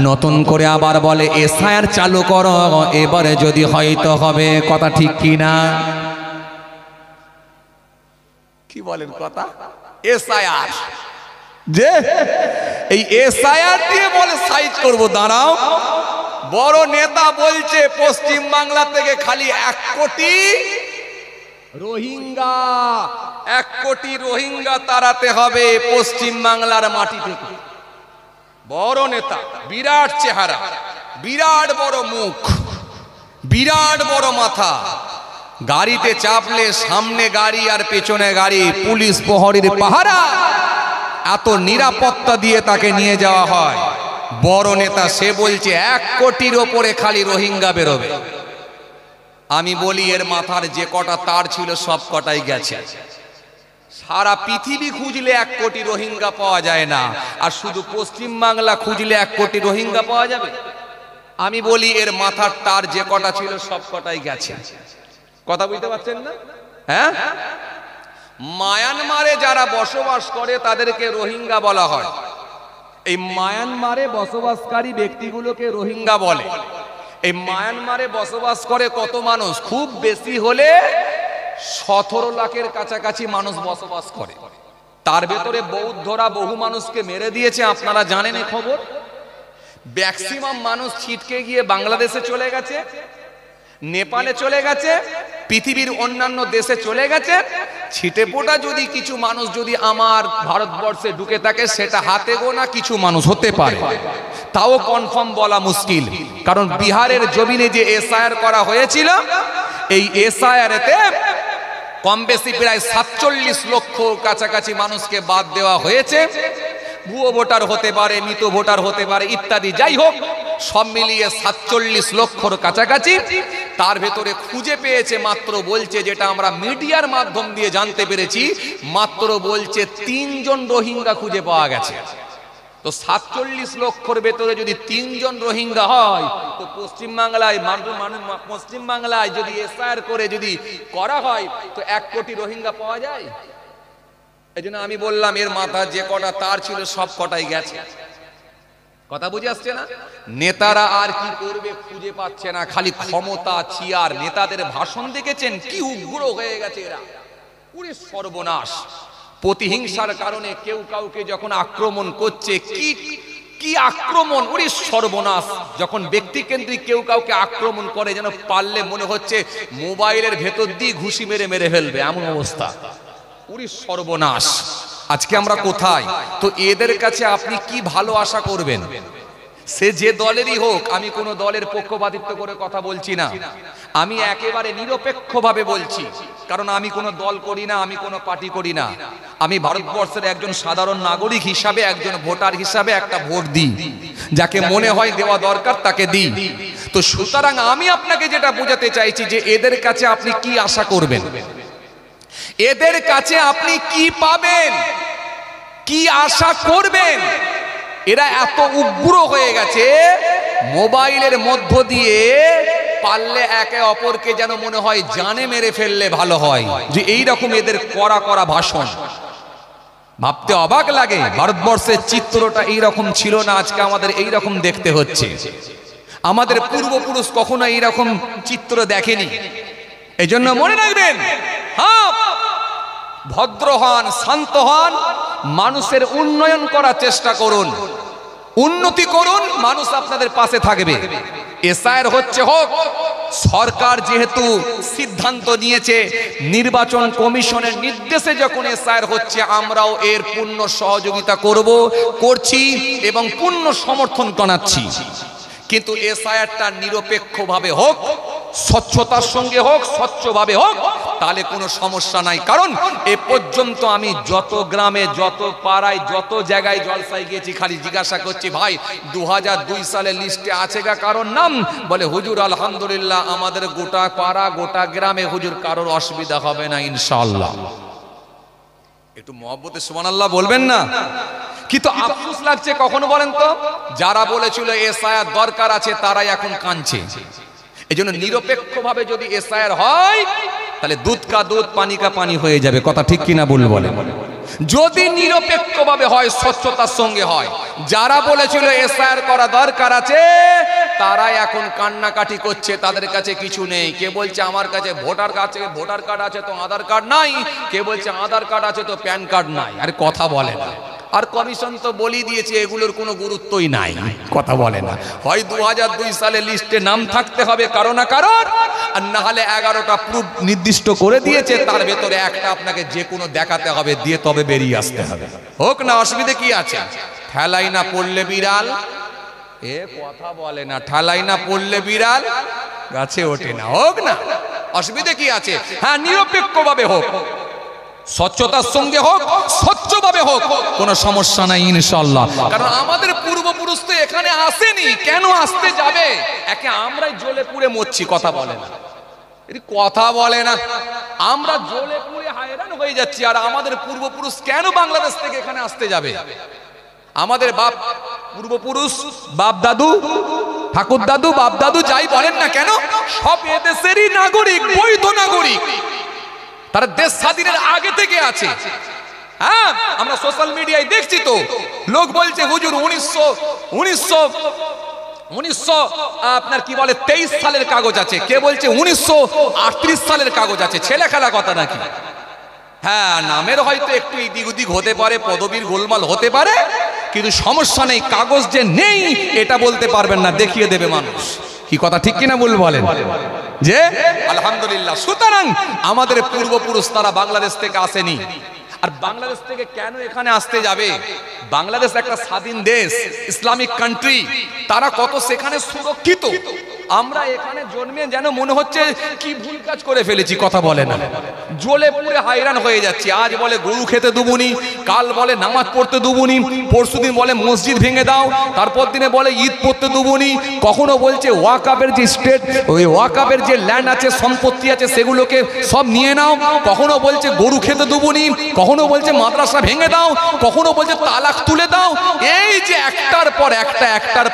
নতুন করে আবার বলে এসআইআর চালু করো, এবারে যদি হয়তো হবে। কথা ঠিক কি না? কি বলেন কথা? এসআইআর, যে এই এসআইআর দিয়ে বলে সাইজ করব। দাঁড়াও, বড় নেতা বলছে পশ্চিম বাংলা থেকে খালি 1 কোটি রোহিঙ্গা, 1 কোটি রোহিঙ্গা তাড়াতে হবে পশ্চিম বাংলার মাটি থেকে। বড় নেতা, বিরাট চেহারা, বিরাট বড় মুখ, বিরাট বড় মাথা, গাড়িতে চাপলে সামনে গাড়ি আর পেছনে গাড়ি, পুলিশ প্রহরীর পাহারা, এত নিরাপত্তা দিয়ে তাকে নিয়ে যাওয়া হয়। বড় নেতা, সে বলছে 1 কোটির ওপরে খালি রোহিঙ্গা বেরোবে। আমি বলি এর মাথার যে কটা তার ছিল সব কটাই গেছে। সারা পৃথিবী খুঁজলে 1 কোটি রোহিঙ্গা পাওয়া যায় না, আর শুধু পশ্চিম বাংলা খুঁজলে 1 কোটি রোহিঙ্গা পাওয়া যাবে? আমি বলি এর মাথার তার যে কটা ছিল সব কটাই গেছে। কথা বুঝতে পারছেন না? হ্যাঁ, মায়ানমারে যারা বসবাস করে তাদেরকে রোহিঙ্গা বলা হয়। এই মায়ানমারে বসবাসকারী ব্যক্তিগুলোকে রোহিঙ্গা বলে। এই মায়ানমারে বসবাস করে কত মানুষ? খুব বেশি হলে 17 লাখের কাছাকাছি মানুষ বসবাস করে। তার ভেতরে বৌদ্ধরা বহু মানুষকে মেরে দিয়েছে, আপনারা জানেন এই খবর। ম্যাক্সিমাম মানুষ ছিটকে গিয়ে বাংলাদেশে চলে গেছে, নেপালে চলে গেছে, পৃথিবীর অন্যান্য দেশে চলে গেছে। ছিটেপোটা যদি কিছু মানুষ যদি আমার ভারতবর্ষে ঢুকে থাকে, সেটা হাতে গোনা কিছু মানুষ হতে পারে, তাও কনফার্ম বলা মুশকিল। কারণ বিহারের জমিনে যে এসআইআর করা হয়েছিল, এই এসআইআর-এতে কম বেশি প্রায় 47 লক্ষ কাছাকাছি মানুষকে বাদ দেওয়া হয়েছে। ভুয়ো ভোটার হতে পারে, মৃত ভোটার হতে পারে ইত্যাদি, যাই হোক সব মিলিয়ে 47 লক্ষর কাছাকাছি। তার ভেতরে খুঁজে পেয়েছে মাত্র, বলছে যেটা আমরা মিডিয়ার মাধ্যম দিয়ে জানতে পেরেছি, মাত্র বলছে 3 জন রোহিঙ্গা খুঁজে পাওয়া গেছে। তো 47 লক্ষর ভেতরে যদি 3 জন রোহিঙ্গা হয়, তো পশ্চিম বাংলায় যদি এসআইআর করে যদি করা হয়, তো 1 কোটি রোহিঙ্গা পাওয়া যায়। এই জন্য আমি বললাম এর মাথা যে কটা তার ছিল সব কটাই গেছে। কথা বুঝে আসছে না? নেতারা আর কি করবে খুঁজে পাচ্ছে না, খালি ক্ষমতা, চিয়ার। নেতাদের ভাষণ দেখেছেন কি উগ্র হয়ে গেছে এরা, পুরো সর্বনাশ। প্রতিহিংসার কারণে কেউ কাউকে যখন আক্রমণ করছে, কি আক্রমণ, ওরে সর্বনাশ। যখন ব্যক্তিকেন্দ্রিক কেউ কাউকে আক্রমণ করে, যেন পারলে মনে হচ্ছে মোবাইলের ভেতর দিয়ে ঘুষি মেরে মেরে ফেলবে, এমন অবস্থা। ওরে সর্বনাশ। আজকে আমরা কোথায়? তো এদের কাছে আপনি কি ভালো আশা করবেন? সে যে দলেরই হোক, আমি কোনো দলের পক্ষপাতিত্ব করে কথা বলছি না, আমি একেবারে নিরপেক্ষভাবে বলছি। কারণ আমি কোনো দল করি না, আমি কোনো পার্টি করি না, আমি ভারতবর্ষের একজন সাধারণ নাগরিক হিসাবে, একজন ভোটার হিসাবে একটা ভোট দিই, যাকে মনে হয় দেওয়া দরকার তাকে দিই। তো সুতরাং আমি আপনাকে যেটা বোঝাতে চাইছি যে এদের কাছে আপনি কি আশা করবেন, এদের কাছে আপনি কি পাবেন, কি আশা করবেন। এরা এত উগ্র হয়ে গেছে, মোবাইলের মধ্য দিয়ে পারলে একে অপরকে যেন মনে হয় জানে মেরে ফেললে ভালো হয়, যে এই রকম এদের কড়া কড়া ভাষণ। ভাবতে অবাক লাগে, ভারতবর্ষের চিত্রটা এই রকম ছিল না, আজকে আমাদের এই রকম দেখতে হচ্ছে। আমাদের পূর্বপুরুষ কখনো এই রকম চিত্র দেখেনি। এজন্য মনে রাখবেন, হ্যাঁ, ভদ্র হন, শান্ত হন, মানুষের উন্নয়ন করার চেষ্টা করুন, উন্নতি করুন, মানুষ আপনাদের পাশে থাকবে। এসআইআর হচ্ছে হোক, সরকার যেহেতু সিদ্ধান্ত নিয়েছে, নির্বাচন কমিশনের নির্দেশে যখন এসআইআর হচ্ছে, আমরাও এর পূর্ণ সহযোগিতা করছি এবং পূর্ণ সমর্থন জানাচ্ছি। কিন্তু এসআইআরটা নিরপেক্ষভাবে হোক, স্বচ্ছতার সঙ্গে হোক, স্বচ্ছভাবে হোক, তাহলে কোনো সমস্যা নাই। কারণ এ পর্যন্ত আমি যত গ্রামে, যত পাড়ায়, যত জায়গায় জলসায় গিয়েছি, খালি জিজ্ঞাসা করছি, ভাই 2002 সালের লিস্টে আছে গা কারোর নাম? বলে হুজুর আলহামদুলিল্লাহ, আমাদের গোটা পাড়া, গোটা গ্রামে হুজুর কারোর অসুবিধা হবে না ইনশাআল্লাহ। একটু মহব্বতে সুবহানাল্লাহ বলবেন না? কিন্তু আফসোস লাগছে, কখনো বলেন তো, যারা বলেছিল এসআইআর দরকার আছে তারাই এখন কাঁদছে। এজন্য নিরপেক্ষভাবে যদি এসআইআর হয়, তাহলে দুধ কা দুধ, পানি কা পানি হয়ে যাবে। কথা ঠিক কিনা ভুল বলেন? যদি নিরপেক্ষভাবে হয়, স্বচ্ছতার সঙ্গে হয়, যারা বলেছিল এসআইআর করা দরকার আছে তারাই এখন কান্নাকাটি করছে, তাদের কাছে কিছু নেই। কে বলছে আমার কাছে ভোটার কার্ড আছে তো আধার কার্ড নাই, কে বলছে আধার কার্ড আছে তো প্যান কার্ড নাই। আরে কথা বলে না। আর কমিশন তো বলি দিয়েছে এগুলোর কোনো গুরুত্বই নাই, কথা বলে না। হয় 2002 সালে লিস্টে নাম থাকতে হবে কারো না কারোর, আর না হলে 11টা প্রুফ নির্দিষ্ট করে দিয়েছে, তার ভেতরে একটা আপনাকে যে কোনো দেখাতে হবে, দিয়ে তবে বেরিয়ে আসতে হবে। হোক না, অসুবিধে কি আছে? ঠেলাই না পড়লে বিড়াল, এ কথা বলে না, ঠেলাই না পড়লে বিড়াল গাছে ওঠে না। হোক না, অসুবিধে কি আছে? হ্যাঁ, নিরপেক্ষভাবে হোক, স্বচ্ছতার সঙ্গে হোক, স্বচ্ছভাবে হোক, কোনো সমস্যা নাই ইনশাআল্লাহ। কারণ আমাদের পূর্বপুরুষ তো এখানে আসেনি, কেন আসতে যাবে? একে আমরাই জ্বলে পুড়ে মরছি, কথা বলে না, কথা বলে না, আমরা জ্বলে পুড়ে হায়রান হয়ে যাচ্ছি। আর আমাদের পূর্বপুরুষ কেন বাংলাদেশ থেকে এখানে আসতে যাবে? আমাদের বাপ পূর্বপুরুষ, বাপ দাদু, ঠাকুর দাদু, বাপ দাদু যাই বলেন না কেন, সব এদেশেরই নাগরিক, বৈধ নাগরিক। তারা দেশ স্বাধীনের আগে থেকে আছে। হ্যাঁ, আমরা সোশ্যাল মিডিয়ায় দেখছি তো, লোক বলছে হুজুর 1900 আপনার কি বলে 23 সালের কাগজ আছে, কে বলছে 1938 সালের কাগজ আছে। ছেলে খেলা কথা নাকি? হ্যাঁ, নামের হয়তো একটু এদিক ওদিক হতে পারে, পদবীর গোলমাল হতে পারে, কিন্তু সমস্যা নেই। কাগজ যে নেই এটা বলতে পারবেন না, দেখিয়ে দেবে মানুষ। কি কথা ঠিক কিনা ভুল বলেন? যে আলহামদুলিল্লাহ। সুতরাং আমাদের পূর্বপুরুষ তারা বাংলাদেশ থেকে আসেনি। আর বাংলাদেশ থেকে কেন এখানে আসতে যাবে? বাংলাদেশ একটা স্বাধীন দেশ, ইসলামিক কান্ট্রি, তারা কত সেখানে সুরক্ষিত। আমরা এখানে জন্মে যেন মনে হচ্ছে কি ভুল কাজ করে ফেলেছি, কথা বলে না, জ্বলে পুড়ে হায়রান হয়ে যাচ্ছি। আজ বলে গরু খেতে দুবুনি, কাল বলে নামাজ পড়তে দুবুনি, পরশুদিন বলে মসজিদ ভেঙে দাও, তারপর দিনে বলে ঈদ পড়তে দুবুনি, কখনো বলছে ওয়াকাবের যে স্টেট, ওই ওয়াকাবের যে ল্যান্ড আছে, সম্পত্তি আছে, সেগুলোকে সব নিয়ে নাও, কখনো বলছে গরু খেতে দুবুনি, কখনো বলছে মাদ্রাসা ভেঙে দাও, কখনো বলছে তালাক তুলে দাও। এই যে একটার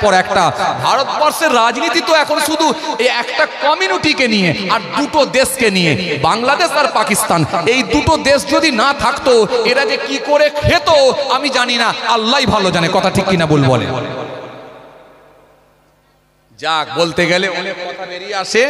পর একটা ভারতবর্ষের রাজনীতি তো এখন শুধু এই একটা কমিউনিটিকে নিয়ে আর দুটো দেশকে নিয়ে, বাংলাদেশ আর পাকিস্তান। এই দুটো দেশ যদি না থাকতো এরা যে কি করে খেত আমি জানি না, আল্লাহই ভালো জানে। কথা ঠিক কিনা বল বলে? যাক, বলতে গেলে অনেক কথা বেরিয়ে আসে।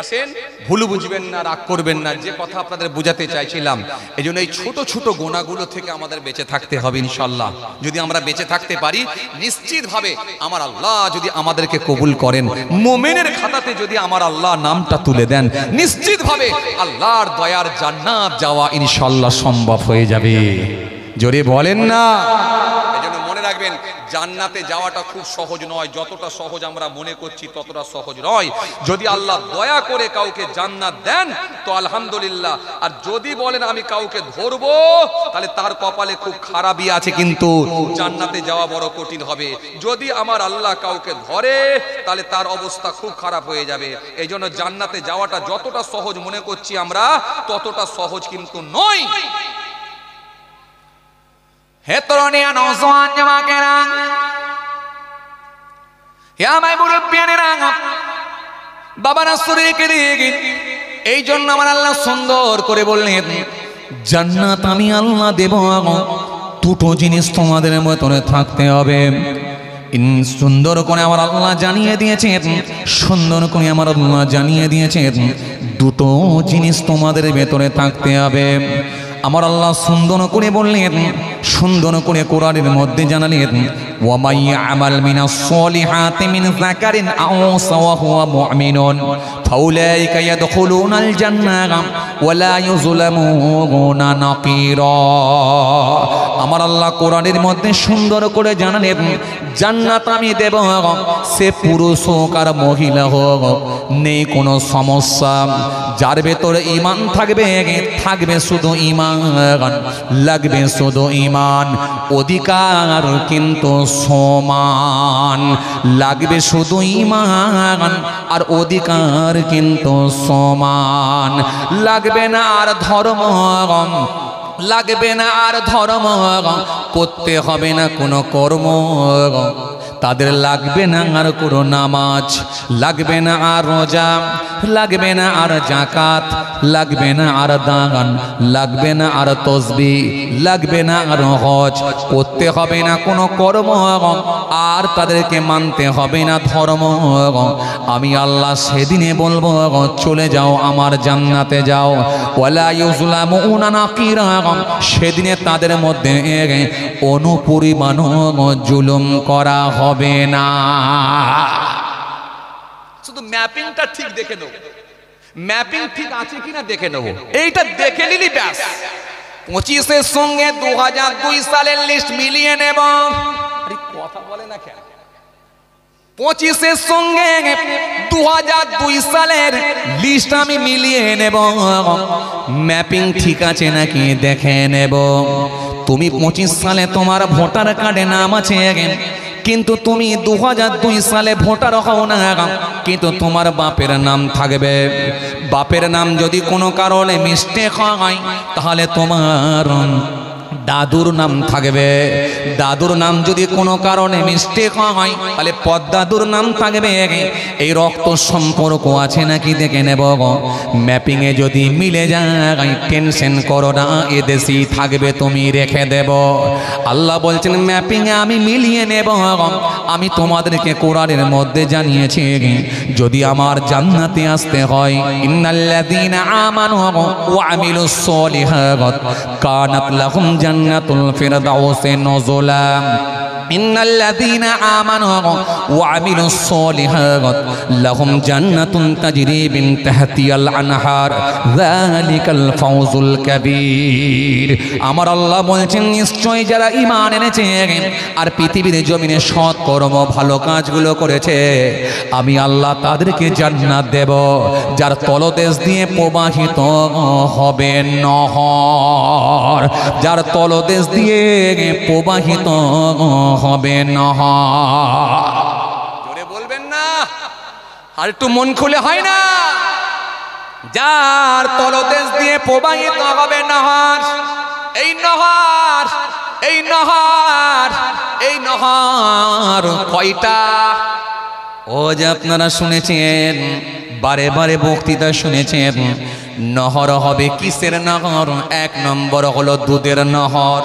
আসেন, ভুল বুঝবেন না, রাগ করবেন না, যে কথা আপনাদের বোঝাতে চাইছিলাম। এই জন্য এই ছোট ছোট গোনাগুলো থেকে আমাদের বেঁচে থাকতে হবে ইনশাল্লাহ। যদি আমরা বেঁচে থাকতে পারি, নিশ্চিতভাবে আমার আল্লাহ যদি আমাদেরকে কবুল করেন, মুমিনের খাতাতে যদি আমার আল্লাহ নামটা তুলে দেন, নিশ্চিতভাবে আল্লাহর দয়ার জান্নাত যাওয়া ইনশাল্লাহ সম্ভব হয়ে যাবে। জোরে বলেন না? এই জন্য মনে রাখবেন জান্নাতে যাওয়াটা খুব সহজ নয়, যতটা সহজ আমরা মনে করছি ততটা সহজ নয়। যদি আল্লাহ দয়া করে কাউকে জান্নাত দেন তো আলহামদুলিল্লাহ, আর যদি বলেন আমি কাউকে ধরবো তাহলে তার কপালে খুব খারাপই আছে, কিন্তু জান্নাতে যাওয়া বড় কঠিন হবে। যদি আমার আল্লাহ কাউকে ধরে তাহলে তার অবস্থা খুব খারাপ হয়ে যাবে। এই জন্য জান্নাতে যাওয়াটা যতটা সহজ মনে করছি আমরা ততটা সহজ কিন্তু নয়। হে তরুণিয়া নওজোয়ান জামাকেরা, হে আমার মুরব্বিয়ানেরা, বাবারা শরীকে দিয়ে এই জন্য আমার আল্লাহ সুন্দর করে বললেন জান্নাত আমি আল্লাহ দেব, দুটো জিনিস তোমাদের ভেতরে থাকতে হবে। সুন্দর করে আমার আল্লাহ জানিয়ে দিয়েছেন, সুন্দর করে আমার আল্লাহ জানিয়ে দিয়েছেন দুটো জিনিস তোমাদের ভেতরে থাকতে হবে। আমার আল্লাহ সুন্দর করে বললেন, সুন্দর করে কোরআনের মধ্যে জানালেন ওয়া মাই আমাল মিনাস সলিহাতি মিন যাকারিন আও উনসা ওয়া হুয়া মুমিনুন ফাউলাইকা ইয়াদখুলুনাল জান্নাহ ওয়া লা ইউযলামুনা নাকিরা। আমার আল্লাহ কোরআনের মধ্যে সুন্দর করে জানালেন জান্নাত আমি দেব, সে পুরুষ হোক আর মহিলা হোক, নেই কোনো সমস্যা। যার ভেতরে ঈমান থাকবে, থাকবে শুধু ঈমান, লাগবে শুধু ঈমান, অধিকার কিন্তু সমান, লাগবে শুধু ঈমান আর অধিকার কিন্তু সমান, লাগবে না আর ধর্ম, লাগবে না আর ধর্ম, করতে হবে না কোনো কর্ম, তাদের লাগবে না আর কোনো নামাজ, লাগবে না আর রোজা, লাগবে না আর যাকাত, লাগবে না আর দান, লাগবে না আর তসবিহ, লাগবে না আর হজ, করতে হবে না কোনো কর্ম, আর তাদেরকে মানতে হবে না ধর্ম। আমি আল্লাহ সেদিনে বলবো চলে যাও আমার জান্নাতে যাও, ওয়ালা ইউযলামুনা নাকিরা, সেদিনে তাদের মধ্যে অনুপরিমাণ জুলুম করা হবে না। শুধু ম্যাপিংটা ঠিক দেখে নেব, ম্যাপিং ঠিক আছে কিনা দেখে নেব, এইটা দেখে নিলি ব্যাস। 25-এর সঙ্গে 2002 সালের লিস্ট মিলিয়ে নেব। আরে কথা বলে না কেন? 25-এর সঙ্গে 2002 সালের লিস্ট আমি মিলিয়ে নেব, ম্যাপিং ঠিক আছে নাকি দেখে নেব। তুমি 25 সালে তোমার ভোটার কার্ডে নাম আছে, কিন্তু তুমি 2002 সালে ভোটার হও না, কিন্তু তোমার বাপের নাম থাকবে। বাপের নাম যদি কোনো কারণে মিস্টেক হয় তাহলে তোমার দাদুর নাম থাকবে। দাদুর নাম যদি কোনো কারণে মিস্টেক হয় তাহলে পদ্দাদুর নাম থাকবে। এই রক্ত সম্পর্ক আছে নাকি দেখে নেব। ম্যাপিংয়ে যদি মিলে যায় টেনশন করো না, এদেশেই থাকবে, তুমি রেখে দেব। আল্লাহ বলছেন ম্যাপিংয়ে আমি মিলিয়ে নেব। আমি তোমাদেরকে কোরআনের মধ্যে জানিয়েছি যদি আমার জান্নাতে আসতে হয় ইন্নাল্লাযীনা আমানু ওয়া আমিলুস সলিহাত কানাত লাহুম জান্নাতুল ফিরদাউসি নুজুলা। ইন্নাল্লাযীনা আমানু ওয়া আমিলুস সলিহাত লাহুম জান্নাতুন তাজরি মিন তাহতিহাল আনহার যালিকাল ফাওজুল কাবীর। আমার আল্লাহ বলছেন নিশ্চয়ই যারা ঈমান এনেছে আর পৃথিবীর জমিনে সৎ কর্ম ভালো কাজগুলো করেছে, আমি আল্লাহ তাদেরকে জান্নাত দেব যার তলদেশ দিয়ে প্রবাহিত হবে নহর, যার তলদেশ দিয়ে প্রবাহিত হবে নহর। জোরে বলবেন না, আর একটু মন খুলে হয় না? যার তলদেশ দিয়ে প্রবাহিত হবে নহর। এই নহর, এই নহর, এই নহর কয়টা? ও যে আপনারা শুনেছেন, বারে বারে বক্তৃতা শুনেছেন, নহর হবে কিসের নহর? 1 নম্বর হলো দুধের নহর।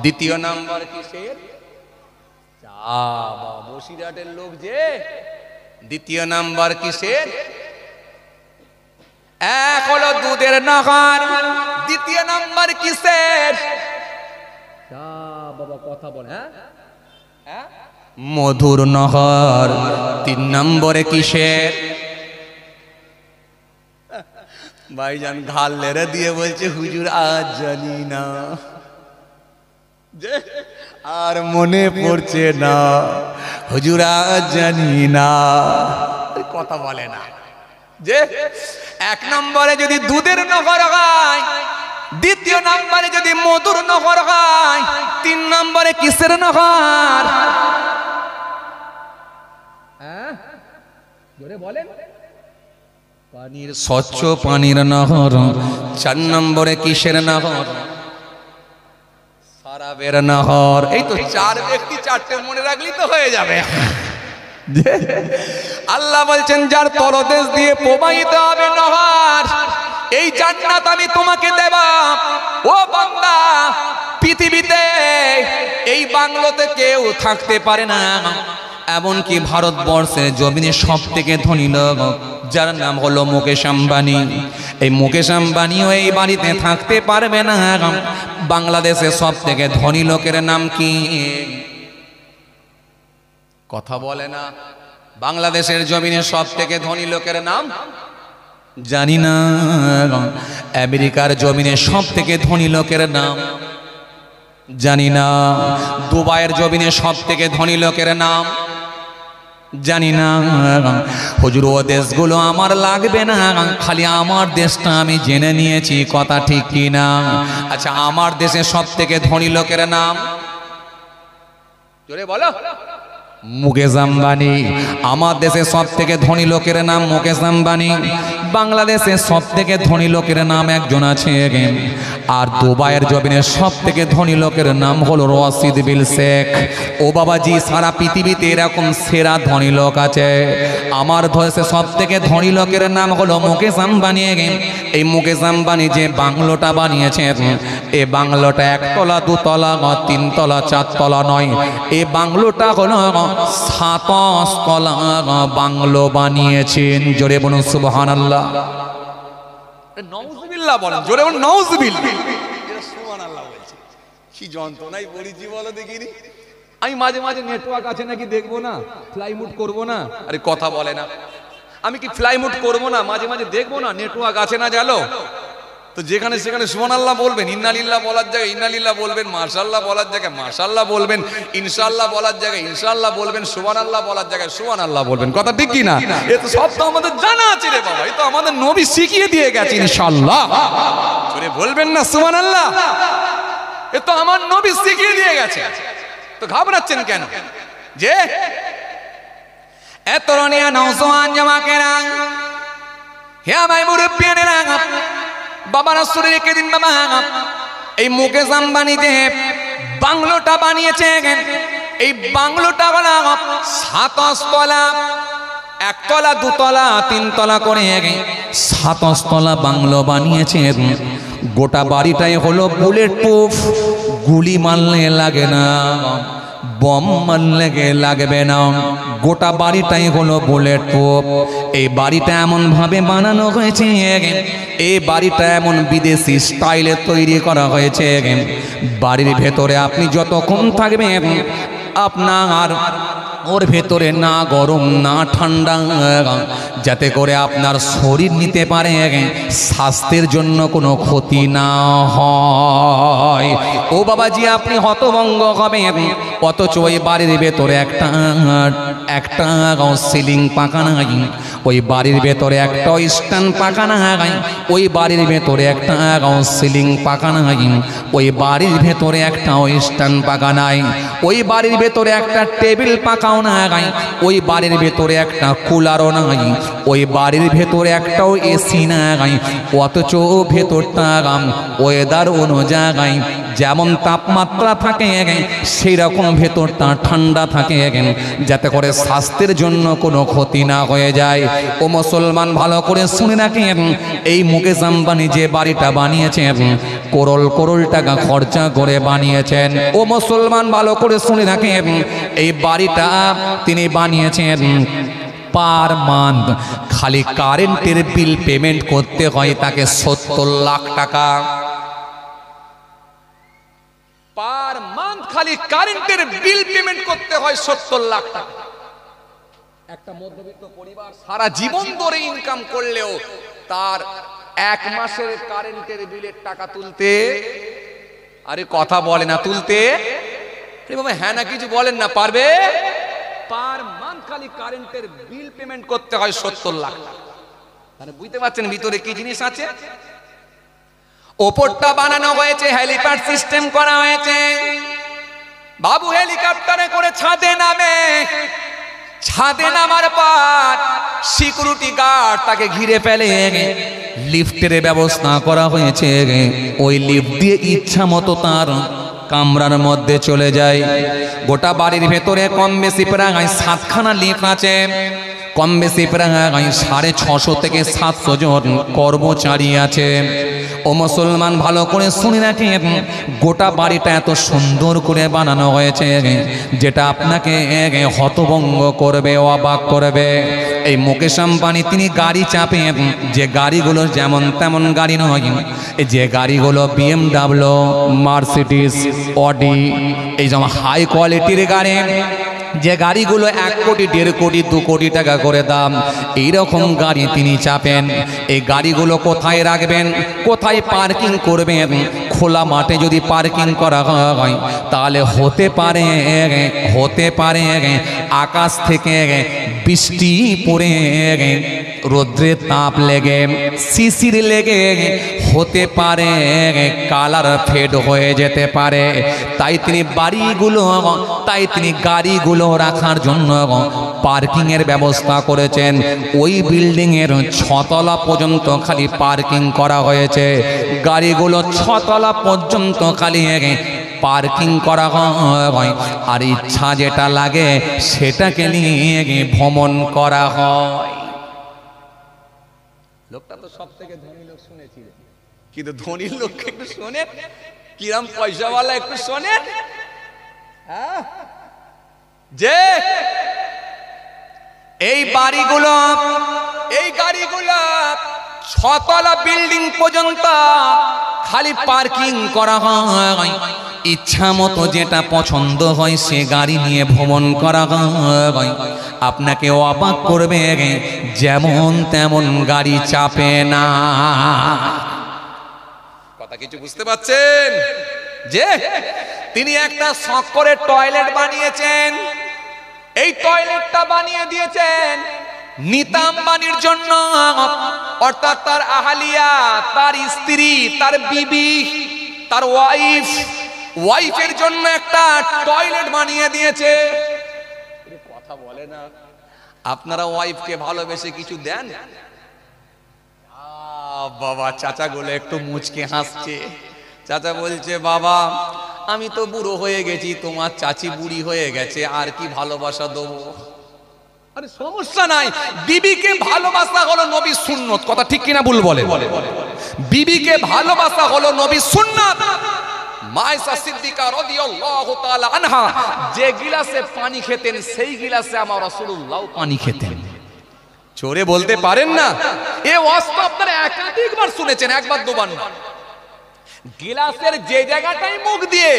দ্বিতীয় নম্বর কিসের? বসিরহাটের লোক যে। দ্বিতীয় নাম্বার কিসের? এক হলো দুধের নহর, দ্বিতীয় নাম্বার কিসের? বাবা কথা বল। হ্যাঁ, মধুর নহর। 3 নম্বরে কিসের? ভাইজান ঘাল লেরে দিয়ে বলছে হুজুর আজ জানি না। আর মনে পড়ছে না, হুজুরা জানি না, কথা বলে না। যে এক নম্বরে যদি দুধের নহর হয়, দ্বিতীয় নম্বরে যদি মধুর নহর হয়, তিন নম্বরে কিসের নহর? বলেন, পানির, স্বচ্ছ পানির নহর। চার নম্বরে কিসের নহর? সারাবের নহর। এই তো চার ব্যক্তি, চারটে মনে রাখলি তো হয়ে যাবে। আল্লাহ বলছেন যার তলদেশ দিয়ে প্রবাহিত হবে নহর, এই জান্নাত আমি তোমাকে দেব। ও বান্দা, পৃথিবীতে এই বাংলোতে কেউ থাকতে পারে না, এমনকি ভারতবর্ষের জমিনে সব থেকে ধনী লোক যার নাম হলো মুকেশ আম্বানি, এই মুকেশ আম্বানিও এই বাড়িতে থাকতে পারবে না। বাংলাদেশের সব থেকে ধনী লোকের নাম কি? কথা বলে না। বাংলাদেশের জমিনে সব থেকে ধনী লোকের নাম জানি না। আমেরিকার জমিনে সব থেকে ধনী লোকের নাম জানি না। দুবাইয়ের জমিনে সব থেকে ধনী লোকের নাম জানি না। হুজুর ও দেশগুলো আমার লাগবে না, খালি আমার দেশটা আমি জেনে নিয়েছি, কথা ঠিক কি না? আচ্ছা, আমার দেশে সব থেকে ধনী লোকের নাম জোরে বলো। মুকেশ আম্বানি। আমার দেশে সব থেকে ধনী লোকের নাম মুকেশ আম্বানি। বাংলাদেশে সব থেকে ধনী লোকের নাম একজন আছে, আর দুবাইয়ের জমিনে সব থেকে ধনী লোকের নাম হলো রশিদ বিল শেখ। ও বাবাজি, সারা পৃথিবীতে এরকম সেরা ধনী লোক আছে। আমার দেশে সব থেকে ধনী লোকের নাম হলো মুকেশ আম্বানি। এই মুকেশ আম্বানি যে বাংলোটা বানিয়েছেন, এই বাংলোটা একতলা, দুতলা, তিনতলা, চারতলা নয়, এই বাংলোটা হলো 27 তলা বাংলো বানিয়েছেন। জোরে বলুন সুবহানাল্লাহ। নাউজুবিল্লাহ বলেন, জোরে বলুন নাউজুবিল্লাহ। এটা সুবহানাল্লাহ বলছে। কি যন্ত্রণাই বলেছি বলো দেখিনি। আমি মাঝে মাঝে নেটওয়ার্ক আছে নাকি দেখবো না, ফ্লাই মুড করবো না। আরে কথা বলে না, আমি কি ফ্লাই মুড করবো না? মাঝে মাঝে দেখবো না নেটওয়ার্ক আছে না জানো তো, যেখানে সেখানে সুবহানাল্লাহ বলবেন, ইন্নালিল্লাহ বলার জায়গায় ইন্নালিল্লাহ বলবেন, মাশাআল্লাহ বলার জায়গায় মাশাআল্লাহ বলবেন, ইনশাআল্লাহ বলার জায়গায় ইনশাআল্লাহ বলবেন, সুবহানাল্লাহ বলার জায়গায় সুবহানাল্লাহ বলবেন। কথা ঠিক কি না? এ তো সব তো আমাদের জানা আছে রে বাবা, এই তো আমাদের নবী শিখিয়ে দিয়ে গেছে। ইনশাআল্লাহ জোরে বলবেন না সুবহানাল্লাহ। এ তো আমার নবী শিখিয়ে দিয়ে গেছে, তো ঘাবড়াচ্ছেন কেন? যে এত রনিয়া নওজওয়ান জামাকেরা, হে ভাই মুরব্বিয়ানেরা, বাবা রাসূল রেখে দিন বাবা, এই মুকেশ আম্বানি যে বাংলোটা বানিয়েছে, এই বাংলোটা হলো 27 তলা, একতলা, দুতলা, তিনতলা করে 27 তলা বাংলো বানিয়েছে। গোটা বাড়িটাই হলো বুলেট প্রুফ, গুলি মারলে লাগে না, বম মারলে লাগবে না, গোটা বাড়িটাই হলো বুলেট প্রুফ। এই বাড়িটা এমন ভাবে বানানো হয়েছে, এই বাড়িটা এমন বিদেশি স্টাইলে তৈরি করা হয়েছে, বাড়ির ভেতরে আপনি যতক্ষণ থাকবেন আপনার ওর ভেতরে না গরম না ঠান্ডা, যাতে করে আপনার শরীর নিতে পারে, স্বাস্থ্যের জন্য কোনো ক্ষতি না হয়। ও বাবাজি, আপনি হতভঙ্গ হবেন, অথচ ওই বাড়ির ভেতরে একটা সিলিং পাকা নাই, ওই বাড়ির ভেতরে একটা স্ট্যান্ড পাকা নাই, ওই বাড়ির ভেতরে একটা সিলিং পাকা নাই, ওই বাড়ির ভেতরে একটা স্ট্যান্ড পাকা নাই, ওই বাড়ির ভেতরে একটা টেবিল পাকাও নাই, ওই বাড়ির ভেতরে একটা কুলারও নাই, ওই বাড়ির ভেতরে একটাও এসি নাই, অথচ ভেতরটা ওয়েদার অনুযায়ী যেমন তাপমাত্রা থাকে সেই রকম ভেতরটা ঠান্ডা থাকে, যাতে করে স্বাস্থ্যের জন্য কোনো ক্ষতি না হয়ে যায়। ও মুসলমান, ভালো করে শুনে রাখেন, এই মুকেশ আম্বানি যে বাড়িটা বানিয়েছেন, করোড় টাকা খরচা করে বানিয়েছেন। ও মুসলমান, ভালো করে শুনে রাখেন, এই বাড়িটা তিনি বানিয়েছেন পার মান্থ খালি কারেন্টের বিল পেমেন্ট করতে হয় তাকে 70 লাখ টাকা। পার মান্থ খালি কারেন্টের বিল পেমেন্ট করতে হয় 70 লাখ টাকা। একটা মধ্যবিত্ত পরিবার সারা জীবন ধরে ইনকাম করলেও তার এক মাসের কারেন্টের বিলের টাকা তুলতে, আরে কথা বলে না, তুলতে বাবা হ্যাঁ না কিছু বলেন না, পারবে? পার মান্থ খালি কারেন্টের বিল পেমেন্ট করতে হয় 70 লাখ। মানে বুঝতে পারছেন ভিতরে কি জিনিস আছে। ওপরটা বানানো হয়েছে, হেলিপ্যাড সিস্টেম করা হয়েছে। বাবু হেলিকপ্টারে করে ছাদে নামে, ছাদে নামার পর সিকিউরিটি গার্ড তাকে ঘিরে ফেলে। লিফটের ব্যবস্থা করা হয়েছে, ওই লিফট দিয়ে ইচ্ছা মতো তার কামরার মধ্যে চলে যায়। গোটা বাড়ির ভেতরে কম বেশি প্রায় 7খানা লিফট আছে, কম বেশি প্রায় 650 থেকে 700 জন কর্মচারী আছে। ও মুসলমান ভালো করে শুনে রাখেন, গোটা বাড়িটা এত সুন্দর করে বানানো হয়েছে যেটা আপনাকে হতভম্ব করবে, অবাক করবে। এই মুকেশ আম্বানি তিনি গাড়ি চাপেন, যে গাড়িগুলো যেমন তেমন গাড়ি নয়, যে গাড়িগুলো BMW, মার্সিডিজ, অডি, এই যেমন হাই কোয়ালিটির গাড়ি, যে গাড়িগুলো 1 কোটি 1.5 কোটি 2 কোটি টাকা করে দাম, এইরকম গাড়ি তিনি চাপেন। এই গাড়িগুলো কোথায় রাখবেন, কোথায় পার্কিং করবেন? খোলা মাঠে যদি পার্কিং করা হয় তাহলে হতে পারে আকাশ থেকে বৃষ্টি পড়ে, রোদ্রের তাপ লেগে, শিশির লেগে হতে পারে কালার ফেড হয়ে যেতে পারে। তাই তিনি গাড়িগুলো রাখার জন্য পার্কিং এর ব্যবস্থা করেছেন। ওই বিল্ডিং এর 6 তলা পর্যন্ত খালি পার্কিং করা হয়েছে। গাড়িগুলো 6 তলা পর্যন্ত খালি পার্কিং করা হয়, আর ইচ্ছা যেটা লাগে সেটাকে নিয়ে ভ্রমণ করা হয়। লোকটা তো সব থেকে ধনী লোক শুনেছিলেন, কিন্তু ধনীর লোককে একটু শোনেন, কিরম পয়সাওয়ালা একটু শোনেন। যে এই গাড়িগুলো 6 তলা বিল্ডিং পর্যন্ত খালি পার্কিং করা হয়। ইচ্ছা মতো যেটা পছন্দ হয় সে গাড়ি নিয়ে ভ্রমণ করা হয়। আপনাকে অবাক করবে, যেমন তেমন গাড়ি চাপে না। কথা কিছু বুঝতে পারছেন? যে তিনি একটা শখ করে টয়লেট বানিয়েছেন। এই টয়লেটটা বানিয়ে দিয়েছেন নীতা আম্বানির জন্য, অর্থাৎ তার আহালিয়া, তার স্ত্রী, তার বিবি, তার ওয়াইফের জন্য একটা টয়লেট বানিয়ে দিয়েছে। কথা বলে না, আপনারা ওয়াইফকে ভালোবেসে কিছু দেন? বাবা চাচা গুলো একটু মুচকে হাসছে। চাচা বলছে, বাবা আমি তো বুড়ো হয়ে গেছি, তোমার চাচি বুড়ি হয়ে গেছে, আর কি ভালোবাসা দেবো? আরে সমস্যা নাই, বিবিকে ভালোবাসা হলো নবীর সুন্নত। কথা ঠিক কিনা ভুল বলে? বিবিকে ভালোবাসা হলো নবীর সুন্নত। মায়েশা সিদ্দিকা রাদিয়াল্লাহু তাআলা আনহা যে গিলাসে পানি খেতেন, সেই গিলাসে আমার রাসূলুল্লাহ পানি খেতেন। চোরে বলতে পারেন না? এই ওয়াজটা আপনারা একাধিকবার শুনেছেন, একবার দুবার না। গিলাসের যে জায়গাটাই মুখ দিয়ে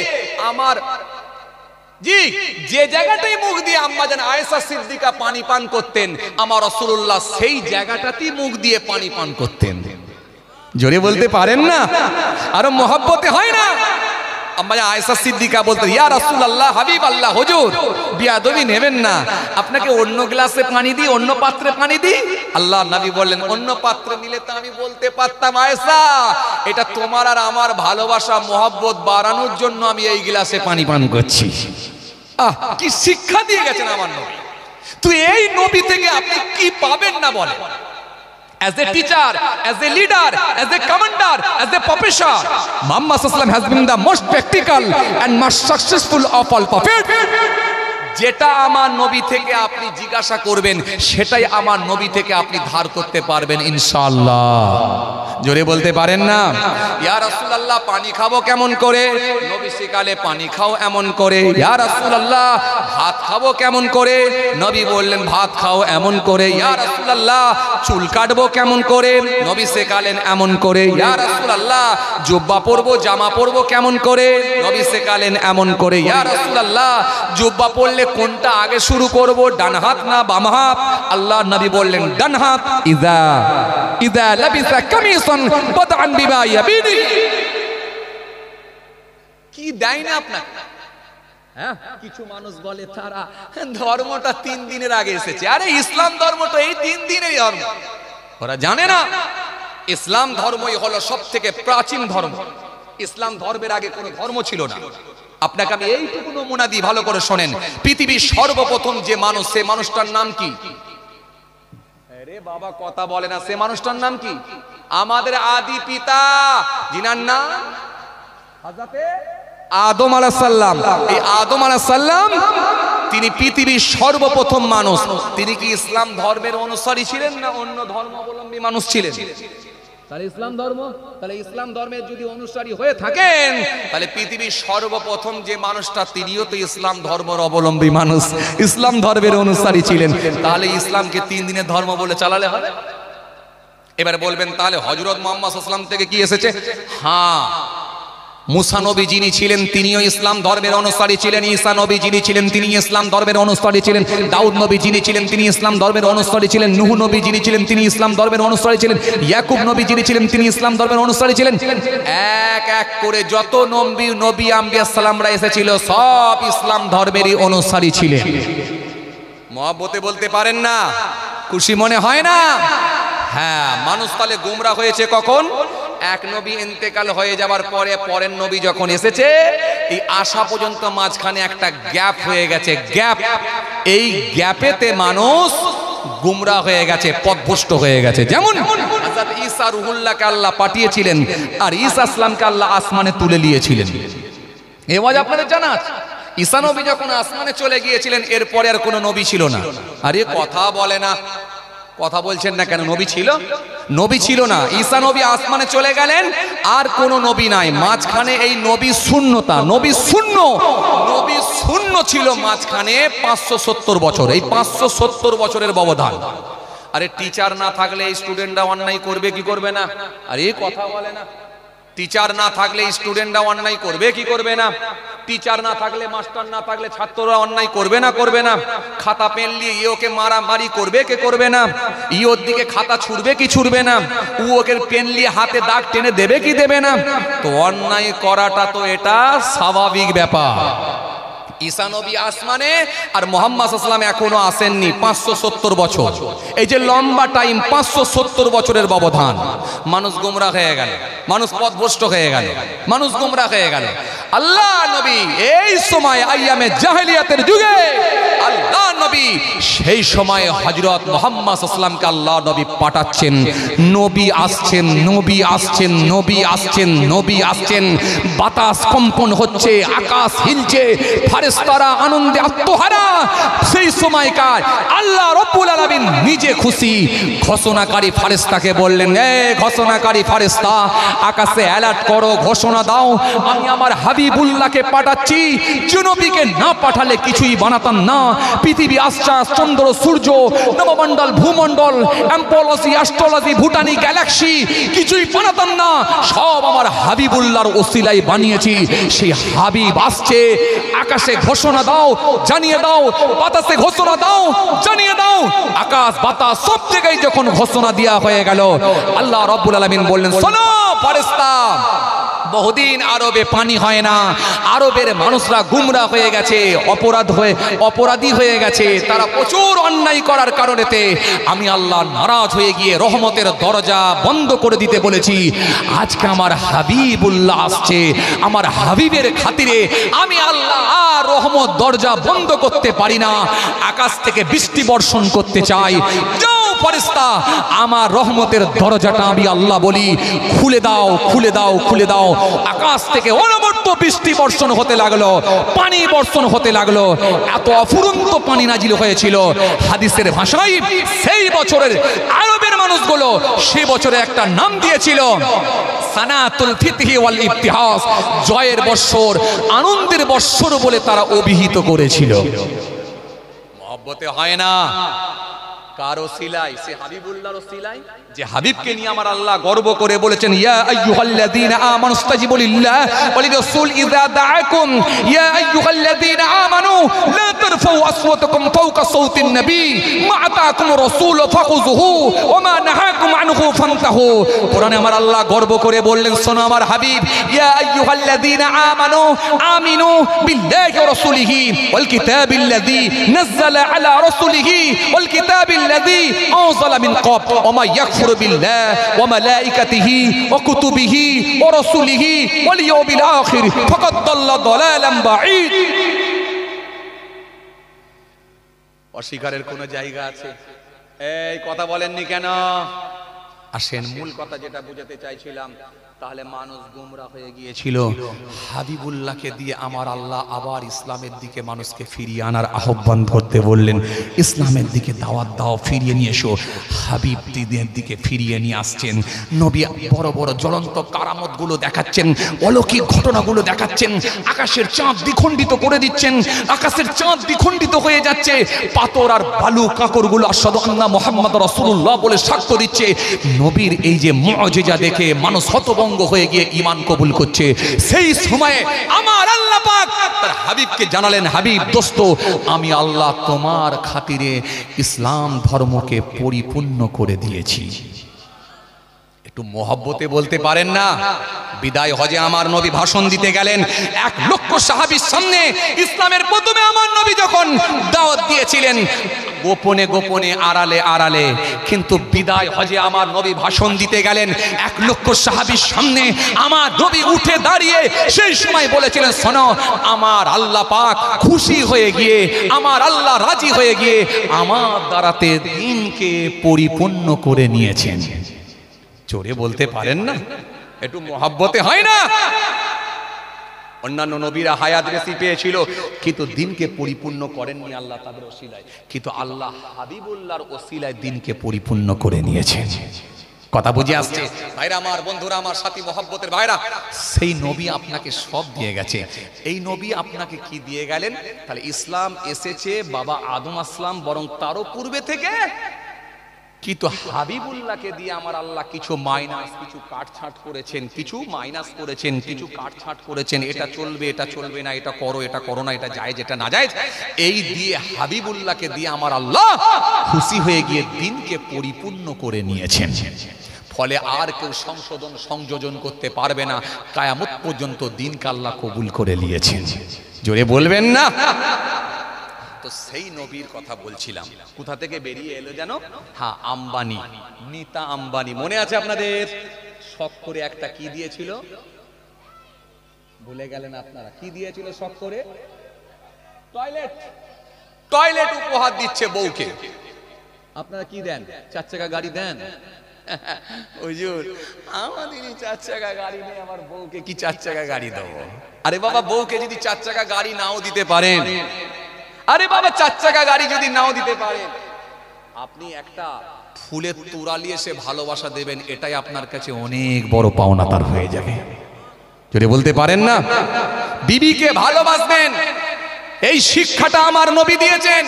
যে জায়গাটাই মুখ দিয়ে আম্মাজান আয়েশা সিদ্দিকা পানি পান করতেন, আমার রাসূলুল্লাহ সেই জায়গাটাতেই মুখ দিয়ে পানি পান করতেন। জোরে বলতে পারেন না? আরো মহব্বতে হয় না? আম্মাজান আয়েশা সিদ্দিকা বলতেন, ইয়া রাসূলুল্লাহ, হাবিবাল্লাহ, হুজুর বিয়াদবি নেবেন না, আপনাকে অন্য গ্লাসে পানি দিই, অন্য পাত্রে পানি দিই? আল্লাহর নবী বললেন, অন্য পাত্রে নিলে তো আমি বলতে পারতাম আয়েশা, এটা তোমার আর আমার ভালোবাসা মহব্বত বাড়ানোর জন্য আমি এই গ্লাসে পানি পান করছি। কি শিক্ষা দিয়ে গেছেন আমার নবী! তুই এই নবী থেকে আপনি কি পাবেন না বলেন? As a teacher, as a leader, as a commander, as a professor, Muhammad sallallahu alaihi wasallam has been the most practical and most successful of all prophets. যেটা আমার নবী থেকে আপনি জিজ্ঞাসা করবেন, সেটাই আমার নবী থেকে আপনি ধার করতে পারবেন ইনশাআল্লাহ। জোরে বলতে পারেন না? ইয়া রাসূলুল্লাহ, পানি খাবো কেমন করে? নবী শিখালে পানি খাও এমন করে। ইয়া রাসূলুল্লাহ, ভাত খাবো কেমন করে? নবী বললেন ভাত খাও এমন করে। ইয়া রাসূলুল্লাহ, চুল কাটবো কেমন করে? নবী শেখালেন এমন করে। ইয়া রাসূলুল্লাহ, জুব্বা পরবো, জামা পরবো কেমন করে? নবী শেখালেন এমন করে। ইয়া রাসূলুল্লাহ, জুব্বা পরলে কোনটা আগে শুরু করব, ডান হাত না বাম হাত? আল্লাহর নবী বললেন ডান হাত। ইযা লাবিসা কামিসান বাদআন বিমা ইয়াবিনি। কি দেয় না আপনাকে? হ্যাঁ, কিছু মানুষ বলে তারা ধর্মটা 3 দিনের আগে এসেছে। আরে ইসলাম ধর্মটা এই 3 দিনেরই ধর্ম। ওরা জানে না ইসলাম ধর্মই হলো সবথেকে প্রাচীন ধর্ম। ইসলাম ধর্মের আগে কোনো ধর্ম ছিল না। আপনাকে আমি এইটুকু নমুনা দিই, ভালো করে শোনেন। পৃথিবীর সর্বপ্রথম যে মানুষ, সে মানুষটার নাম কি? আরে বাবা কথা বলে না, সে মানুষটার নাম কি? আমাদের আদি পিতা, যিনার নাম হযরতে আদম আলাইহিস সালাম। এই আদম আলাইহিস সালাম তিনি পৃথিবীর সর্বপ্রথম মানুষ। তিনি কি ইসলাম ধর্মের অনুসারী ছিলেন না অন্য ধর্মাবলম্বী মানুষ ছিলেন? তাহলে ইসলাম ধর্ম, তাহলে ইসলাম ধর্মের যদি অনুসারী হয়ে থাকেন, তাহলে পৃথিবীর সর্বপ্রথম যে মানুষটা তিনিও তো ইসলাম ধর্মের অবলম্বী মানুষ, ইসলাম ধর্মের অনুসারী ছিলেন। তাহলে ইসলামকে 3 দিনের ধর্ম বলে চালালে হবে? এবার বলবেন তাহলে হযরত মুহাম্মদ সাল্লাল্লাহু আলাইহি ওয়াসাল্লাম থেকে কি এসেছে? হ্যাঁ, মুসা নবী যিনি ছিলেন তিনিও ইসলাম ধর্মের অনুসারী ছিলেন। ঈসা নবী যিনি ছিলেন তিনি ইসলাম ধর্মের অনুসারী ছিলেন। দাউদ নবী যিনি ছিলেন তিনি ইসলাম ধর্মের অনুসারী ছিলেন। নূহ নবী যিনি ছিলেন তিনি ইসলাম ধর্মের অনুসারী ছিলেন। ইয়াকুব নবী যিনি ছিলেন তিনি ইসলাম ধর্মের অনুসারী ছিলেন। এক এক করে যত নবী আম্বিয়া সালামরা এসেছিল সব ইসলাম ধর্মেরই অনুসারী ছিলেন। মহব্বতে বলতে পারেন না? খুশি মনে হয় না? হ্যাঁ, মানুষ তাহলে গোমরা হয়েছে কখন? এক নবী ইন্তেকাল হয়ে যাবার পরে পরের নবী যখন এসেছে, এই আসা পর্যন্ত মাঝখানে একটা গ্যাপ হয়ে গেছে। গ্যাপ, এই গ্যাপেতে মানুষ গুমরা হয়ে গেছে, পথভ্রষ্ট হয়ে গেছে। যেমন হযরত ঈসা রুহুল্লাহকে আল্লাহ পাঠিয়েছিলেন, আর ঈসা আসলামকে আল্লাহ আসমানে তুলে নিয়েছিলেন। এই ওয়াজ আপনাদের জানা আছে? ঈসা নবী যখন আসমানে চলে গিয়েছিলেন, এরপরে আর কোনো নবী ছিল না। আরে কথা বলে না, কথা বলছেন না কেন? নবী ছিল? নবী ছিল না। ঈসা নবী আসমানে চলে গেলেন, আর কোনো নবী নাই মাঝখানে। এই নবী শূন্যতা, নবী শূন্য ছিল মাঝখানে 570 বছর। এই 570 বছরের ব্যবধান। আরে টিচার না থাকলে স্টুডেন্টরা অন্যায় করবে কি করবে না? আরে কথা বলে না। টিচার না থাকলে স্টুডেন্টরা অন্যায় করবে কি করবে না? টিচার না থাকলে, মাস্টার না থাকলে ছাত্ররা অন্যায় করবে না করবে না? খাতা পেন নিয়ে ইওকে মারামারি করবে কে করবে না? ইওর দিকে খাতা ছুড়বে কি ছুড়বে না? ও ওকে পেন নিয়ে হাতে দাগ টেনে দেবে কি দেবে না? তো অন্যায় করাটা তো এটা স্বাভাবিক ব্যাপার। ঈসা নবী আসমানে, আর মুহাম্মদ সাল্লাল্লাহু আলাইহি ওয়াসাল্লাম এখনো আসেননি 570 বছর। এই যে লম্বা টাইম, 570 বছরের ব্যবধান। মানুষ গোমরা হয়ে গেল, মানুষ পথভ্রষ্ট হয়ে গেল, মানুষ গোমরা হয়ে গেল। আল্লাহ নবী এই সময় আইয়ামে জাহেলিয়াতের যুগে আল্লাহ নবী সেই সময় হযরত মুহাম্মদ সাল্লাল্লাহু আলাইহি ওয়াসাল্লামকে আল্লাহ নবী পাঠাচ্ছেন। নবী আসছেন, নবী আসছেন, নবী আসছেন, নবী আসছেন। বাতাস কম্পন হচ্ছে, আকাশ হিলছে, ফেরেশতারা আনন্দে আত্মহারা। সেই সময়কার আল্লাহ রাব্বুল আলামিন নিজে খুশি ঘোষণাকারী ফেরেশতাকে বললেন, এ ঘোষণাকারী ফেরেশতা, আকাশে অ্যালার্ট করো, ঘোষণা দাও, আমি আমার হাবিবুল্লাহকে পাঠাচ্ছি। যে নবীকে না পাঠালে কিছুই বানাতাম না। পৃথিবী, আশ্বাস, চন্দ্র, সূর্য, নবমণ্ডল, ভূমণ্ডল, অ্যাম্পোলজি, অ্যাস্ট্রোলজি, ভুটানি, গ্যালাক্সি কিছুই বানাতাম না। সব আমার হাবিবুল্লাহর ওসিলাই বানিয়েছি। সেই হাবিব আসছে। আকাশে ঘোষণা দাও, জানিয়ে দাও, বাতাসে ঘোষণা দাও, জানিয়ে দাও। আকাশ বাতাস সব জায়গায় যখন ঘোষণা দেওয়া হয়ে গেল, আল্লাহ রাব্বুল আলামিন বললেন, শোনো ফেরেশতা, বহুদিন আরবে পানি হয় না। আরবের মানুষরা গুমরা হয়ে গেছে, অপরাধী হয়ে গেছে। তারা প্রচুর অন্যায় করার কারণেতে আমি আল্লাহ নারাজ হয়ে গিয়ে রহমতের দরজা বন্ধ করে দিতে বলেছি। আজকে আমার হাবিবুল্লাহ আসছে, আমার হাবিবের খাতিরে আমি আল্লাহ আর রহমত দরজা বন্ধ করতে পারি না। আকাশ থেকে বৃষ্টি বর্ষণ করতে চাই। যাও ফেরেশতা, আমার রহমতের দরজাটা আমি আল্লাহ বলি খুলে দাও, খুলে দাও, খুলে দাও। আকাশ থেকে অনবরত বৃষ্টি বর্ষণ হতে লাগলো, পানি বর্ষণ হতে লাগলো। এত অফুরন্ত পানি নাজিল হয়েছিল। হাদিসের ভাষায় সেই বছরের আরবের মানুষগুলো সে বছরে একটা নাম দিয়েছিল সানাতুল ফিতহি ওয়াল ইবতিহাস, জয়ের বৎসর, আনন্দের বৎসর বলে তারা অভিহিত করেছিল। মহব্বতে হয় না? কারো সিলাই, সে হাবিবুল্লাহর সিলাই, যে হাবিবকে নিয়ে আমার আল্লাহ গর্ব করে বলেছেন, ইয়া আইয়ুহাল্লাযীনা আমানু ইসতাজিবু লিল্লাহ ওয়া লিরাসূল ইযা দাআকুম ইয়া আইয়ুহাল্লাযীনা আমানু লা তারফাউ আসওয়াতাকুম ফাওকা সাওতিন নবী মা আতাকুম রাসূল ফাখুযুহু ওয়া মা নাহাকুম আনহু আনহু ফান্তাহু। কোরআনে আমার আল্লাহ গর্ব করে বললেন, শোনো আমার হাবিব, ইয়া আইয়ুহাল্লাযীনা আমানু আমিনু বিল্লাহি ওয়া রাসূলিহি ওয়াল কিতাবিল্লাযী নাযালা আলা রাসূলিহি ওয়াল কিতাবিল্লাযী আনজালা মিন ক্বাব ওয়া মা ইয়াকফুরু বিল্লাহি ওয়া মালাইকাতিহি ওয়া কুতুবিহি ওয়া রাসূলিহি ওয়াল ইয়াউমিল আখির ফাকাদ দাল্লা দালালান বাঈদ। অস্বীকারের কোন জায়গা আছে? এই কথা বলেননি কেন? আসেন মূল কথা যেটা বুঝাতে চাইছিলাম। তাহলে মানুষ গোমরা হয়ে গিয়েছিল, হাবিবুল্লাহকে দিয়ে আমার আল্লাহ আবার ইসলামের দিকে মানুষকে ফিরিয়ে আনার আহ্বান করতে বললেন। ইসলামের দিকে দাওয়াত দাও, ফিরিয়ে নিয়ে এসো। হাবিব দিনের দিকে ফিরিয়ে নিয়ে আসছেন। নবী বড় বড় জ্বলন্ত কারামতগুলো দেখাচ্ছেন, অলৌকিক ঘটনাগুলো দেখাচ্ছেন। আকাশের চাঁদ দ্বিখণ্ডিত করে দিচ্ছেন, আকাশের চাঁদ দ্বিখণ্ডিত হয়ে যাচ্ছে। পাথর আর বালু কাকরগুলো আশহাদু আন্না মুহাম্মদ রাসূলুল্লাহ বলে সাক্ষ্য দিচ্ছে। নবীর এই যে মুআজিজা দেখে মানুষ হতভম্ব হয়ে গিয়ে ঈমান কবুল করছে। সেই সময়ে আমার আল্লাহ পাক তার হাবিবকে জানালেন, হাবিব দোস্ত, আমি আল্লাহ তোমার খাতিরে ইসলাম ধর্মকে পরিপূর্ণ করে দিয়েছি। একটু মোহাব্বতে বলতে পারেন না? বিদায় হজে আমার নবী ভাষণ দিতে গেলেন 1 লক্ষ সাহাবীর সামনে। ইসলামের প্রথমে আমার নবী যখন দাওয়াত দিয়েছিলেন গোপনে গোপনে, আড়ালে আড়ালে, কিন্তু বিদায় হজে আমার নবী ভাষণ দিতে গেলেন 1 লক্ষ সাহাবীর সামনে। আমার নবী উঠে দাঁড়িয়ে সেই সময় বলেছিলেন, শোনো, আমার আল্লাহ পাক খুশি হয়ে গিয়ে, আমার আল্লাহ রাজি হয়ে গিয়ে আমার দ্বারাতে দিনকে পরিপূর্ণ করে নিয়েছেন। জোরে বলতে পারেন না? একটু মোহাব্বতে হয় না? অন্যান্য নবীরা হায়াত বেশি পেয়েছিল কিন্তু দিনকে পরিপূর্ণ করেননি আল্লাহ তাদের ওসিলায়, কিন্তু আল্লাহ হাবিবুল্লাহর ওসিলায় দিনকে পরিপূর্ণ করে নিয়েছেন। কথা বুঝে আসছে ভাইরা আমার, বন্ধুরা আমার, সাথী মহব্বতের ভাইরা? সেই নবী আপনাকে সব দিয়ে গেছে। এই নবী আপনাকে কি দিয়ে গেলেন? তাহলে ইসলাম এসেছে বাবা আদম আসলাম, বরং তারও পূর্বে থেকে, কিন্তু হাবিবুল্লাহকে দিয়ে আমার আল্লাহ কিছু মাইনাস, কিছু কাটছাঁট করেছেন, কিছু মাইনাস করেছেন, কিছু কাটছাঁট করেছেন। এটা চলবে, এটা চলবে না, এটা করো, এটা করো না, এটা জায়েজ, এটা না জায়েজ। এই দিয়ে হাবিবুল্লাহকে দিয়ে আমার আল্লাহ খুশি হয়ে গিয়ে দিনকে পরিপূর্ণ করে নিয়েছেন। ফলে আর কেউ সংশোধন সংযোজন করতে পারবে না। কিয়ামত পর্যন্ত দিনকে আল্লাহ কবুল করে নিয়েছেন। জোরে বলবেন না? তো সেই নবীর কথা বলছিলাম। কোথা থেকে বেরিয়ে এলো জানো? হ্যাঁ, আম্বানি, নীতা আম্বানি। মনে আছে আপনাদের? শখ করে একটা কি দিয়েছিল? ভুলে গেলেন আপনারা? কি দিয়েছিল শখ করে? টয়লেট। টয়লেট উপহার দিচ্ছে বউকে। আপনারা কি দেন? 4 চাকা গাড়ি দেন? হুজুর, আমাদেরই 4 চাকা গাড়ি নেই, আমার বউকে কি 4 চাকা গাড়ি দেবো? আরে বাবা, বউকে যদি 4 চাকা গাড়ি নাও দিতে পারেন, আরে বাবা 4 চাকা গাড়ি যদি নাও দিতে পারেন, আপনি একটা ফুলের তোড়ালি এসে ভালোবাসা দেবেন, এটাই আপনার কাছে অনেক বড় পাওনা তার হয়ে যাবে। যদি বলতে পারেন না, বিবিকে ভালোবাসবেন, এই শিক্ষাটা আমার নবী দিয়েছেন।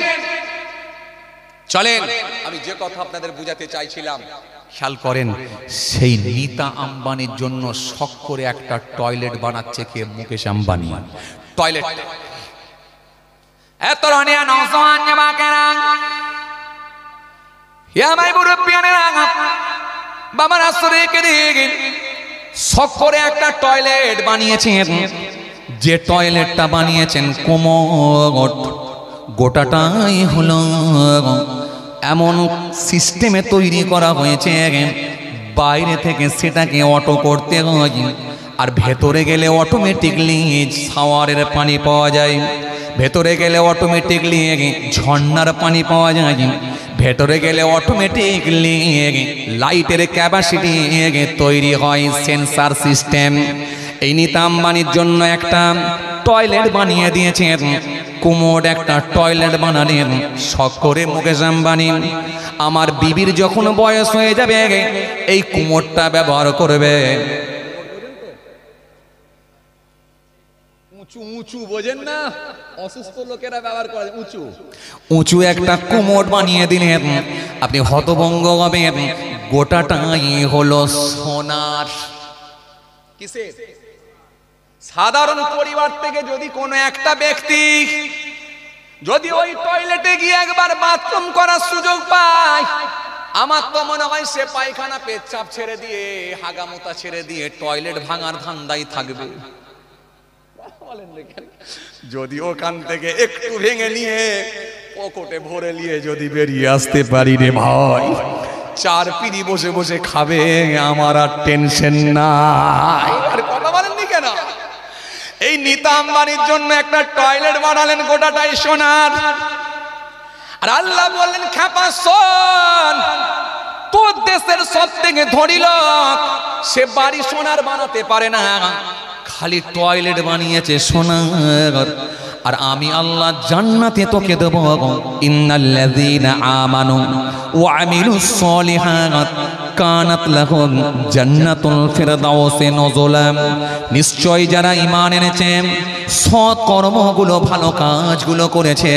চলেন, আমি যে কথা আপনাদের বুঝাতে চাইছিলাম খেয়াল করেন। সেই নীতা আম্বানির জন্য শখ করে একটা টয়লেট বানাচ্ছে কে? মুকেশ আম্বানি। টয়লেট এতরণিয়া নওজওয়ান জামাকেরা, ইয়া মাই মুরব্বিয়ানেরা, বাবা রাসূলকে দিয়ে শখ করে একটা টয়লেট বানিয়েছেন। যে টয়লেটটা বানিয়েছেন কোমর, গোটাটাই হলো এমন সিস্টেমে তৈরি করা হয়েছে, বাইরে থেকে সেটাকে অটো করতে হয়, আর ভেতরে গেলে অটোমেটিকলি শাওয়ারের পানি পাওয়া যায়, ভেতরে গেলে অটোমেটিকলি ঝর্ণার পানি পাওয়া যায়, ভেতরে গেলে অটোমেটিকলি লাইটের ক্যাপাসিটি তৈরি হয়, সেন্সার সিস্টেম। এই নীতা আম্বানির জন্য একটা টয়লেট বানিয়ে দিয়েছেন, কুমোড একটা টয়লেট বানালেন শখ করে মুকেশ আম্বানি। আমার বিবির যখন বয়স হয়ে যাবে এই কুমোডটা ব্যবহার করবে। উঁচু উঁচু বোঝেন না? অসুস্থ লোকেরা ব্যবহার করে উঁচু উঁচু একটা কুমোড বানিয়ে দিলেন। আপনি হতভম্ব হবেন, গোটাটাই হলো সোনার। কিসের? সাধারণ পরিবার থেকে যদি কোনো একটা ব্যক্তি যদি ওই টয়লেটে গিয়ে একবার বাথরুম করার সুযোগ পায়, আমার তো মনে হয় সে পায়খানা পেচ্ছাপ ছেড়ে দিয়ে হাগামোতা ছেড়ে দিয়ে টয়লেট ভাঙার ধান্দাই থাকবে। যদি ওখান থেকে একটু ভেঙে নিয়ে পকেটে ভরে নিয়ে যদি বেরিয়ে আসতে পারি রে ভাই, 4 পিঁড়ি বসে বসে খাবে, আমার আর টেনশন নাই। আর কথা বলেননি কেন? এই নীতা আম্বানির জন্য একটা টয়লেট বানালেন গোটাটাই সোনার। আর আল্লাহ বললেন খেপা শোন, তোর দেশের সব থেকে ধনী লোক, সে বাড়ি সোনার বানাতে পারে না, খালি টয়লেট বানিয়েছে সোনার। আর আমি আল্লাহ জান্নাতে তোকে দেব, ইন্নাল্লাযীনা আমানু ওয়া আমিলুস সলিহাত কানাত লাহুম জান্নাতুল ফিরদাউসি নুজুলা। নিশ্চয় যারা ঈমান এনেছে, সৎ কর্মগুলো ভালো কাজগুলো করেছে,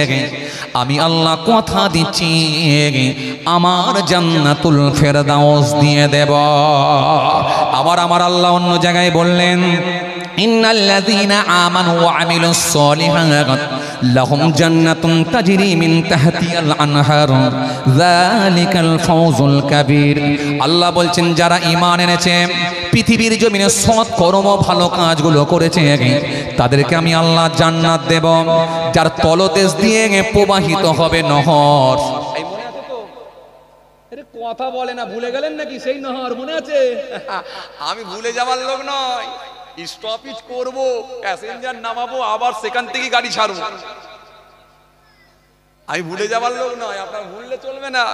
আমি আল্লাহ কথা দিচ্ছি আমার জান্নাতুল ফিরদাউস দিয়ে দেব। আবার আমার আল্লাহ অন্য জায়গায় বললেন, ইন্নাল্লাযীনা আমানু ওয়া আমিলুস সলিহাত লাহুম জান্নাতুন তাজরি মিন তাহতিহাল আনহার যালিকাল ফাওজুল কাবীর। আল্লাহ বলছেন যারা ঈমান এনেছে, পৃথিবীর জমিনে সৎ কর্ম ভালো কাজগুলো করেছে, তাদেরকে আমি আল্লাহ জান্নাত দেব, যার তলদেশ দিয়ে প্রবাহিত হবে নহর। এই মনে আছে তো? আরে কথা বলে না, ভুলে গেলেন নাকি সেই নহর? মনে আছে? আমি ভুলে যাওয়ার লোক নয়। স্টপেজ করব, প্যাসেঞ্জার নামাবো, আবার সেখান থেকে গাড়ি ছাড়বো। আমি ভুলে যাবার লোক নয়, আপনার ভুললে চলবে না।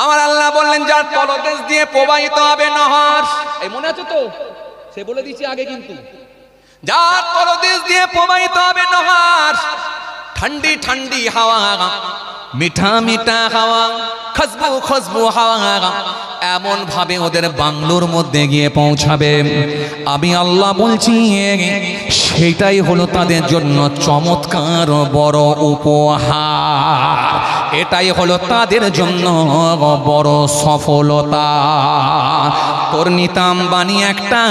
আমার আল্লাহ বললেন যার তলদেশ দিয়ে প্রবাহিত হবে নহর। এই মনে আছে তো? সে বলে দিচ্ছি আগে, কিন্তু যার তলদেশ দিয়ে প্রবাহিত হবে নহর, ঠান্ডি ঠান্ডি হাওয়া, মিঠা মিঠা হাওয়া, খুশবু খুশবু হাওয়া, এমন ভাবে ওদের বাংলোর মধ্যে গিয়ে পৌঁছাবে। আমি আল্লাহ বলছি সেটাই হলো তাদের জন্য চমৎকার বড় উপহার, এটাই হলো তাদের জন্য বড় সফলতা। তোর নিতাম বানিয়ে একটা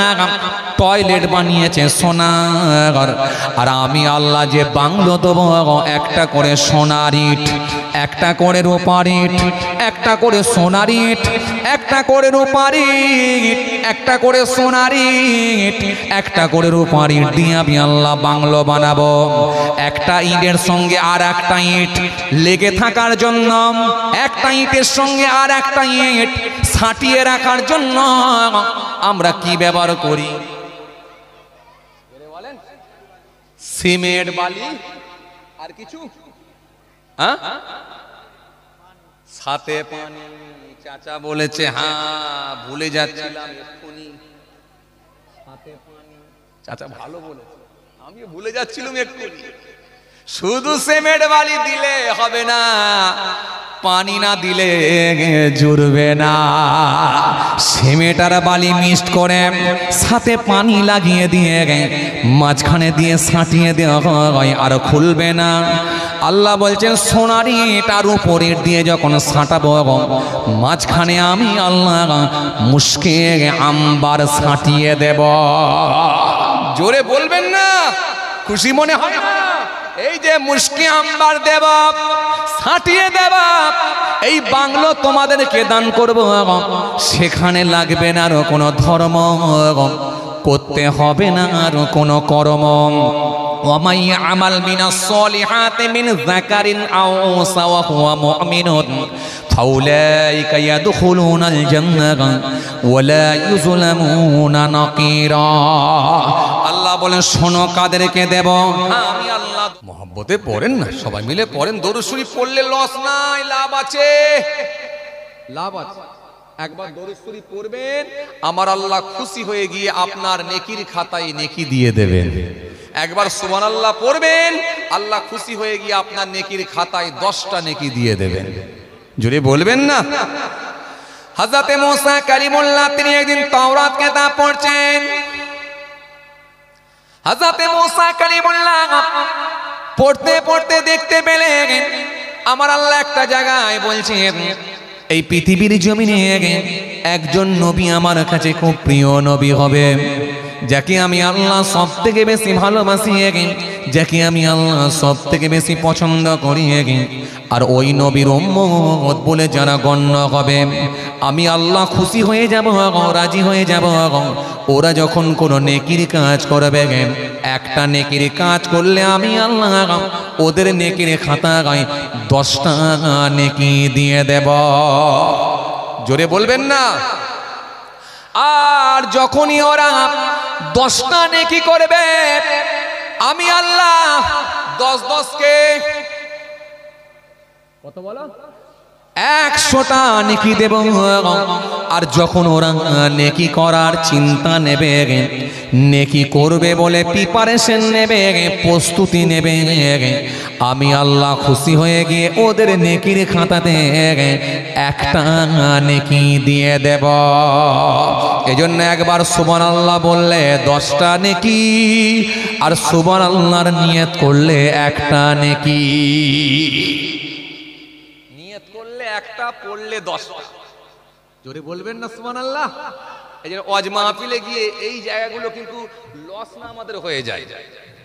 টয়লেট বানিয়েছে সোনার, আর আমি আল্লাহ যে বাংলো দেবো, একটা করে সোনার ইট, একটা করে রূপার ইট, একটা করে সোনার ইট, একটা করে রূপার ইট, একটা করে সোনার ইট, একটা করে রূপার ইট দিয়ে আমি আল্লাহ বাংলো বানাবো। একটা ইটের সঙ্গে আর একটা ইট লেগে থাকার জন্য, একটা ইটের সঙ্গে আর একটা ইট সাঁটিয়ে রাখার জন্য আমরা কি ব্যবহার করি? সিমেন্ট, বালি, আর কিছু? হ্যাঁ, সাথে পানি। চাচা বলেছে হ্যাঁ, ভুলে যাচ্ছিলাম এক্ষুনি, সাথে পানি। চাচা ভালো বলেছে, আমি ভুলে যাচ্ছিলাম এক্ষুনি। শুধু সিমেন্ট বালি দিলে হবে না, পানি না দিলে জুড়বে না। সিমেন্ট আর বালি মিক্সড করে সাথে পানি লাগিয়ে দিয়ে মাঝখানে দিয়ে সাঁটিয়ে দেওয়া হয়, আর খুলবে না। আল্লাহ বলছেন সোনার ইট আর উপরে দিয়ে যখন সাঁটাবো, মাঝখানে আমি আল্লাহ মুশকে আম্বার সাঁটিয়ে দেব। জোরে বলবেন না? খুশি মনে হয়? এই যে মুশকে আম্বার দেব, সাঁটিয়ে দেব, এই বাংলো তোমাদেরকে দান করব। সেখানে লাগবে না আর কোনো ধর্ম, করতে হবে না আর কোনো কর্ম। ওয়ামাই আমাল মিনাস সলিহাতি মিন যাকারিন আও উনসা ওয়া হুয়া মুমিনুন ফাউলাইকা ইয়াদখুলুনাল জান্নাহ ওয়া লা ইউযলামুনা নাকিরা। আল্লাহ বলেন শোনো কাদেরকে দেব, আমি আল্লাহ। মহব্বতে পড়েন না, সবাই মিলে পড়েন। দরুদ শরীফ পড়লে লস নাই, লাভ আছে, লাভ আছে। একবার দরুদ শরীফ পড়বেন, আমার আল্লাহ খুশি হয়ে গিয়ে আপনার নেকির খাতায় নেকি দিয়ে দেবেন। একবার সুবহানাল্লাহ পড়বেন, আল্লাহ খুশি হয়ে গিয়ে আপনার নেকির খাতায় 10টা নেকি দিয়ে দেবেন। জোরে বলবেন না? হযরতে মুসা কালিমুল্লাহ তিনি একদিন তাওরাত কিতাব পড়ছেন। হযরতে মুসা কালিমুল্লাহ পড়তে পড়তে দেখতে পেলেন আমার আল্লাহ একটা জায়গায় বলছেন, এই পৃথিবীর জমিনে একজন নবী আমার কাছে খুব প্রিয় নবী হবে, যাকে আমি আল্লাহ সব থেকে বেশি ভালোবাসি, যাকে আমি আল্লাহ সব থেকে বেশি পছন্দ করি, আর ওই নবীর উম্মত বলে যারা গণ্য হবে, আমি আল্লাহ খুশি হয়ে যাব, রাজি হয়ে যাব। ওরা যখন কোনো নেকির কাজ করবে, একটা নেকির কাজ করলে আমি আল্লাহ ওদের নেকির খাতায় 10টা নেকি দিয়ে দেব। জোরে বলবেন না? আর যখনই ওরা 10টা নেকি করবে, আমি আল্লাহ 10কে কত বলো 100টা নেকি দেব। আর যখন ওরা নেকি করার চিন্তা নেবে, নেকি করবে বলে প্রিপারেশন নেবে, প্রস্তুতি নেবে, আমি আল্লাহ খুশি হয়ে গিয়ে ওদের নেকির খাতাতে 1টা নেকি দিয়ে দেব। এজন্য একবার সুবহানাল্লাহ বললে 10টা নেকি, আর সুবহানাল্লাহর নিয়ত করলে 1টা নেকি। একটা পড়লে 10টা। জোরে বলবেন না সুবহানাল্লাহ? এই যে ওয়াজ মাহফিলে গিয়ে এই জায়গাগুলো কিন্তু লস না আমাদের হয়ে যায়,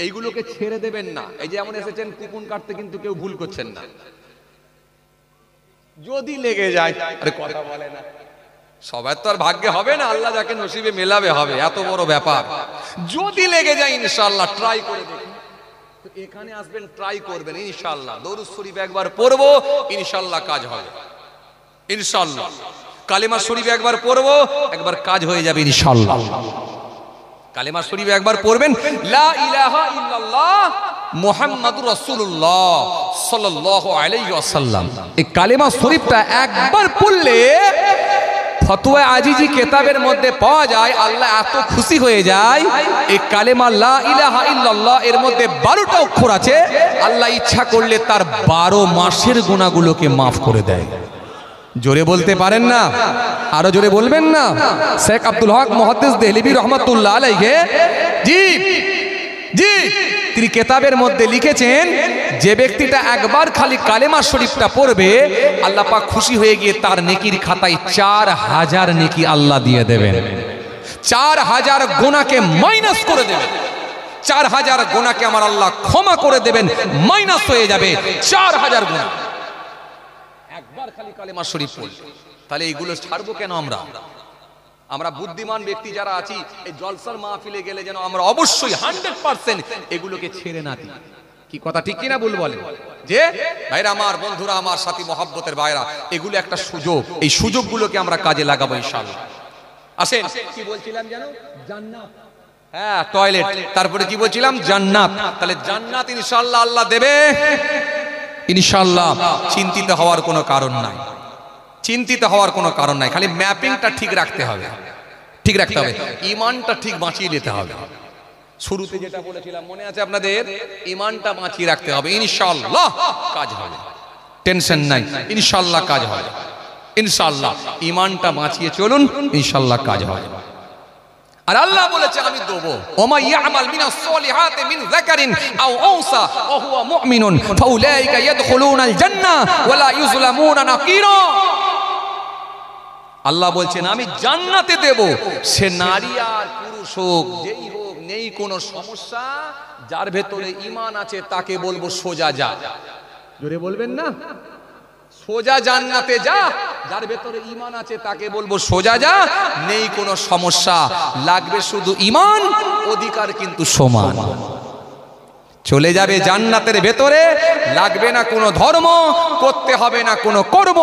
এইগুলোকে ছেড়ে দেবেন না। এই যে এমন এসেছেন কুপন কাটতে, কিন্তু কেউ ভুল করছেন না। যদি লেগে যায়, আরে কথা বলে না, সবার তো আর ভাগ্যে হবে না, আল্লাহ যাকে নসিবে মেলাবে হবে, এত বড় ব্যাপার। যদি লেগে যায় ইনশাআল্লাহ ট্রাই করে দেখুন। এখানে আসবেন, ট্রাই করবেন, ইনশাআল্লাহ দরুদ শরীফ একবার পড়বো, ইনশাআল্লাহ কাজ হবে ইনশাআল্লাহ। কালেমা শরীফ একবার পড়বো, একবার কাজ হয়ে যাবে ইনশাআল্লাহ। কালেমা শরীফ একবার পড়বেন, লা ইলাহা ইল্লাল্লাহ মুহাম্মাদুর রাসূলুল্লাহ সাল্লাল্লাহু আলাইহি ওয়াসাল্লাম। এই কালেমা শরীফটা একবার পড়লে ফতোয়া আজিজি কিতাবের মধ্যে পাওয়া যায়, আল্লাহ এত খুশি হয়ে যায়। এই কালেমা লা ইলাহা ইল্লাল্লাহ এর মধ্যে 12টা অক্ষর আছে, আল্লাহ ইচ্ছা করলে তার 12 মাসের গুনাহগুলোকে মাফ করে দেয়। জোরে বলতে পারেন না? আরো জোরে বলবেন না? শেখ আব্দুল হক মুহাদ্দিস দেহলভী রহমাতুল্লাহ আলাইহি জি জি তিনি কিতাবের মধ্যে লিখেছেন, যে ব্যক্তিটা একবার খালি কালেমা শরীফটা পড়বে, আল্লাহ পাক খুশি হয়ে গিয়ে তার নেকির খাতায় 4000 নেকি আল্লাহ দিয়ে দেবেন। 4000 গুনাহকে মাইনাস করে দেবেন। 4000 গুনাহকে আমার আল্লাহ ক্ষমা করে দেবেন, মাইনাস হয়ে যাবে 4000 গুনাহ। একবার খালি কালেমা শরীফ পড়ি। তাহলে এইগুলো ছাড়বো কেন? আমরা বুদ্ধিমান ব্যক্তি যারা আছি, এই জলসার মাহফিলে গেলে যেন আমরা অবশ্যই 100% এগুলোকে ছেড়ে না দিই। কি কথা ঠিক কিনা ভুল বলেন? যে ভাইরা আমার, বন্ধুরা আমার, সাথী মহব্বতের ভাইরা, এগুলো একটা সুযোগ, এই সুযোগগুলোকে আমরা কাজে লাগাবো ইনশাআল্লাহ। আসেন, কি বলছিলাম জানো? জান্নাত, হ্যাঁ টয়লেট, তারপরে কি বলছিলাম? জান্নাত। তাহলে জান্নাত ইনশাআল্লাহ আল্লাহ দেবে ইনশাআল্লাহ। চিন্তিত হওয়ার কোনো কারণ নাই, চিন্তিত হওয়ার কোনো কারণ নাই। খালি ম্যাপিংটা ঠিক রাখতে হবে, ঠিক রাখতে হবে, ঈমানটা ঠিক বাঁচিয়ে নিতে হবে। শুরুতে যেটা বলেছিলাম মনে আছে আপনাদের? ঈমানটা বাঁচিয়ে রাখতে হবে, ইনশাআল্লাহ কাজ হবে, টেনশন নাই, ইনশাআল্লাহ কাজ হবে ইনশাআল্লাহ। ঈমানটা বাঁচিয়ে চলুন, ইনশাআল্লাহ কাজ হবে। আর আল্লাহ বলেছে আমি দেবো, ওমা ইয়ামাল মিনাস সলিহাতি মিন যাকারিন আও উনসা ওয়া হুয়া মুমিনুন ফাউলাইকা ইয়াদখুলুনাল জান্নাহ ওয়া লা ইউযলামুনা নাকিরা। আল্লাহ বলছেন আমি জান্নাতে দেব, সে নারী আর পুরুষ হোক, যেই হোক, নেই কোনো সমস্যা। যার ভেতরে ঈমান আছে তাকে বলবো সোজা যা। জোরে বলবেন না? সোজা জান্নাতে যা। যার ভেতরে ঈমান আছে তাকে বলবো সোজা যা, নেই কোনো সমস্যা। লাগবে শুধু ঈমান, অধিকার কিন্তু সমান। চলে যাবে জান্নাতের ভেতরে, লাগবে না কোনো ধর্ম, করতে হবে না কোনো কর্ম।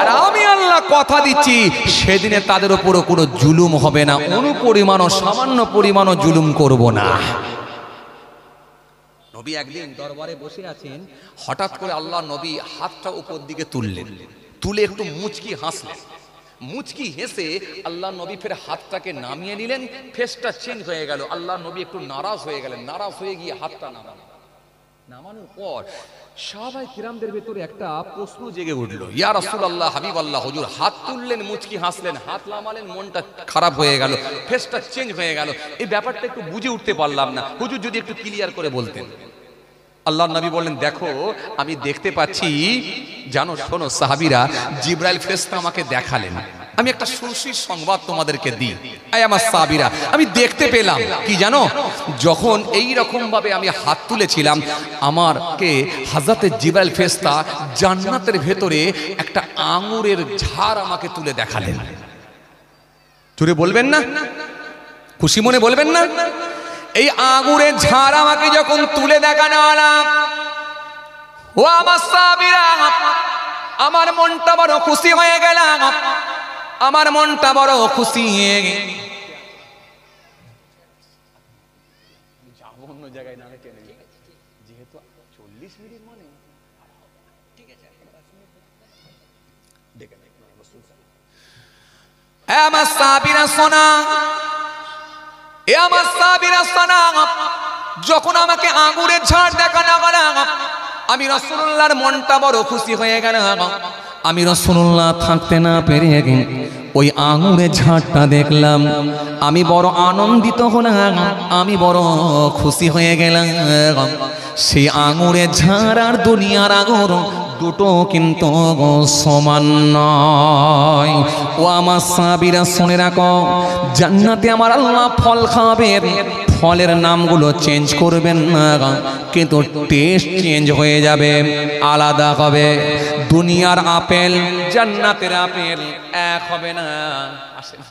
আর আমি আল্লাহ কথা দিচ্ছি, সেদিনে তাদের উপরও কোনো জুলুম হবে না, অনুপরিমাণও, সামান্য পরিমাণও জুলুম করব না। নবী একদিন দরবারে বসে আছেন, হঠাৎ করে আল্লাহ নবী হাতটা উপর দিকে তুললেন, তুলে একটু মুচকি হাসলেন। মুচকি হেসে আল্লাহ নবী ফের হাতটাকে নামিয়ে নিলেন, ফেসটা চেঞ্জ হয়ে গেল। আল্লাহ নবী একটু নারাজ হয়ে গেলেন, নারাজ হয়ে গিয়ে হাতটা নামানোর পর সাহাবায়ে কিরামদের ভেতরে একটা প্রশ্ন জেগে উঠলো, ইয়া রাসূলুল্লাহ, হাবিবাল্লাহ, হুজুর হাত তুললেন, মুচকি হাসলেন, হাত নামালেন, মনটা খারাপ হয়ে গেল, ফেসটা চেঞ্জ হয়ে গেল, এই ব্যাপারটা একটু বুঝে উঠতে পারলাম না, হুজুর যদি একটু ক্লিয়ার করে বলতেন। আল্লাহর নবী বললেন, দেখো আমি দেখতে পাচ্ছি, জানো, শোনো সাহাবীরা, জিবরাইল ফেরেশতা আমাকে দেখালেন, আমি একটা সুশীল সংবাদ তোমাদেরকে দিই, আয় আমার সাবিরা, আমি দেখতে পেলাম কি জানো, যখন এই রকম ভাবে আমি হাত তুলেছিলাম, আমারকে হযরতে জিবরাইল ফেরেশতা জান্নাতের ভেতরে একটা আঙ্গুরের ঝাড় আমাকে তুলে দেখালেন। জোরে বলবেন না, খুশি মনে বলবেন না? এই আঙ্গুরের ঝাড় আমাকে যখন তুলে দেখানো হলো, ও আমার সাবিরা, আমার মনটা বড় খুশি হয়ে গেল, আমার মনটা বড় খুশি হয়ে গেল। অন্য জায়গায় না টেনে, যেহেতু 40 মিনিট মানে ঠিক আছে, আমার সাবিরা সোনা, এ আমার সাবিরা সোনা, যখন আমাকে আঙ্গুরের ঝাড় দেখানো হলো, আমি রাসূলুল্লাহর মনটা বড় খুশি হয়ে গেল। আমি রাসূলুল্লাহ থাকতে না পেরে ওই আঙ্গুরের ঝাড়টা দেখলাম, আমি বড় আনন্দিত হলাম, আমি বড় খুশি হয়ে গেলাম। সেই আঙ্গুরের ঝাড় আর দুনিয়ার আঙ্গুর দুটো কিন্তু সমান নয়। ও আমার সাবিরা শুনে রাখো, জান্নাতে আমার আল্লাহ ফল খাবেন, ফলের নামগুলো চেঞ্জ করবেন না, কিন্তু টেস্ট চেঞ্জ হয়ে যাবে, আলাদা হবে। দুনিয়ার আপেল জান্নাতের আপেল এক হবে না। আসেন।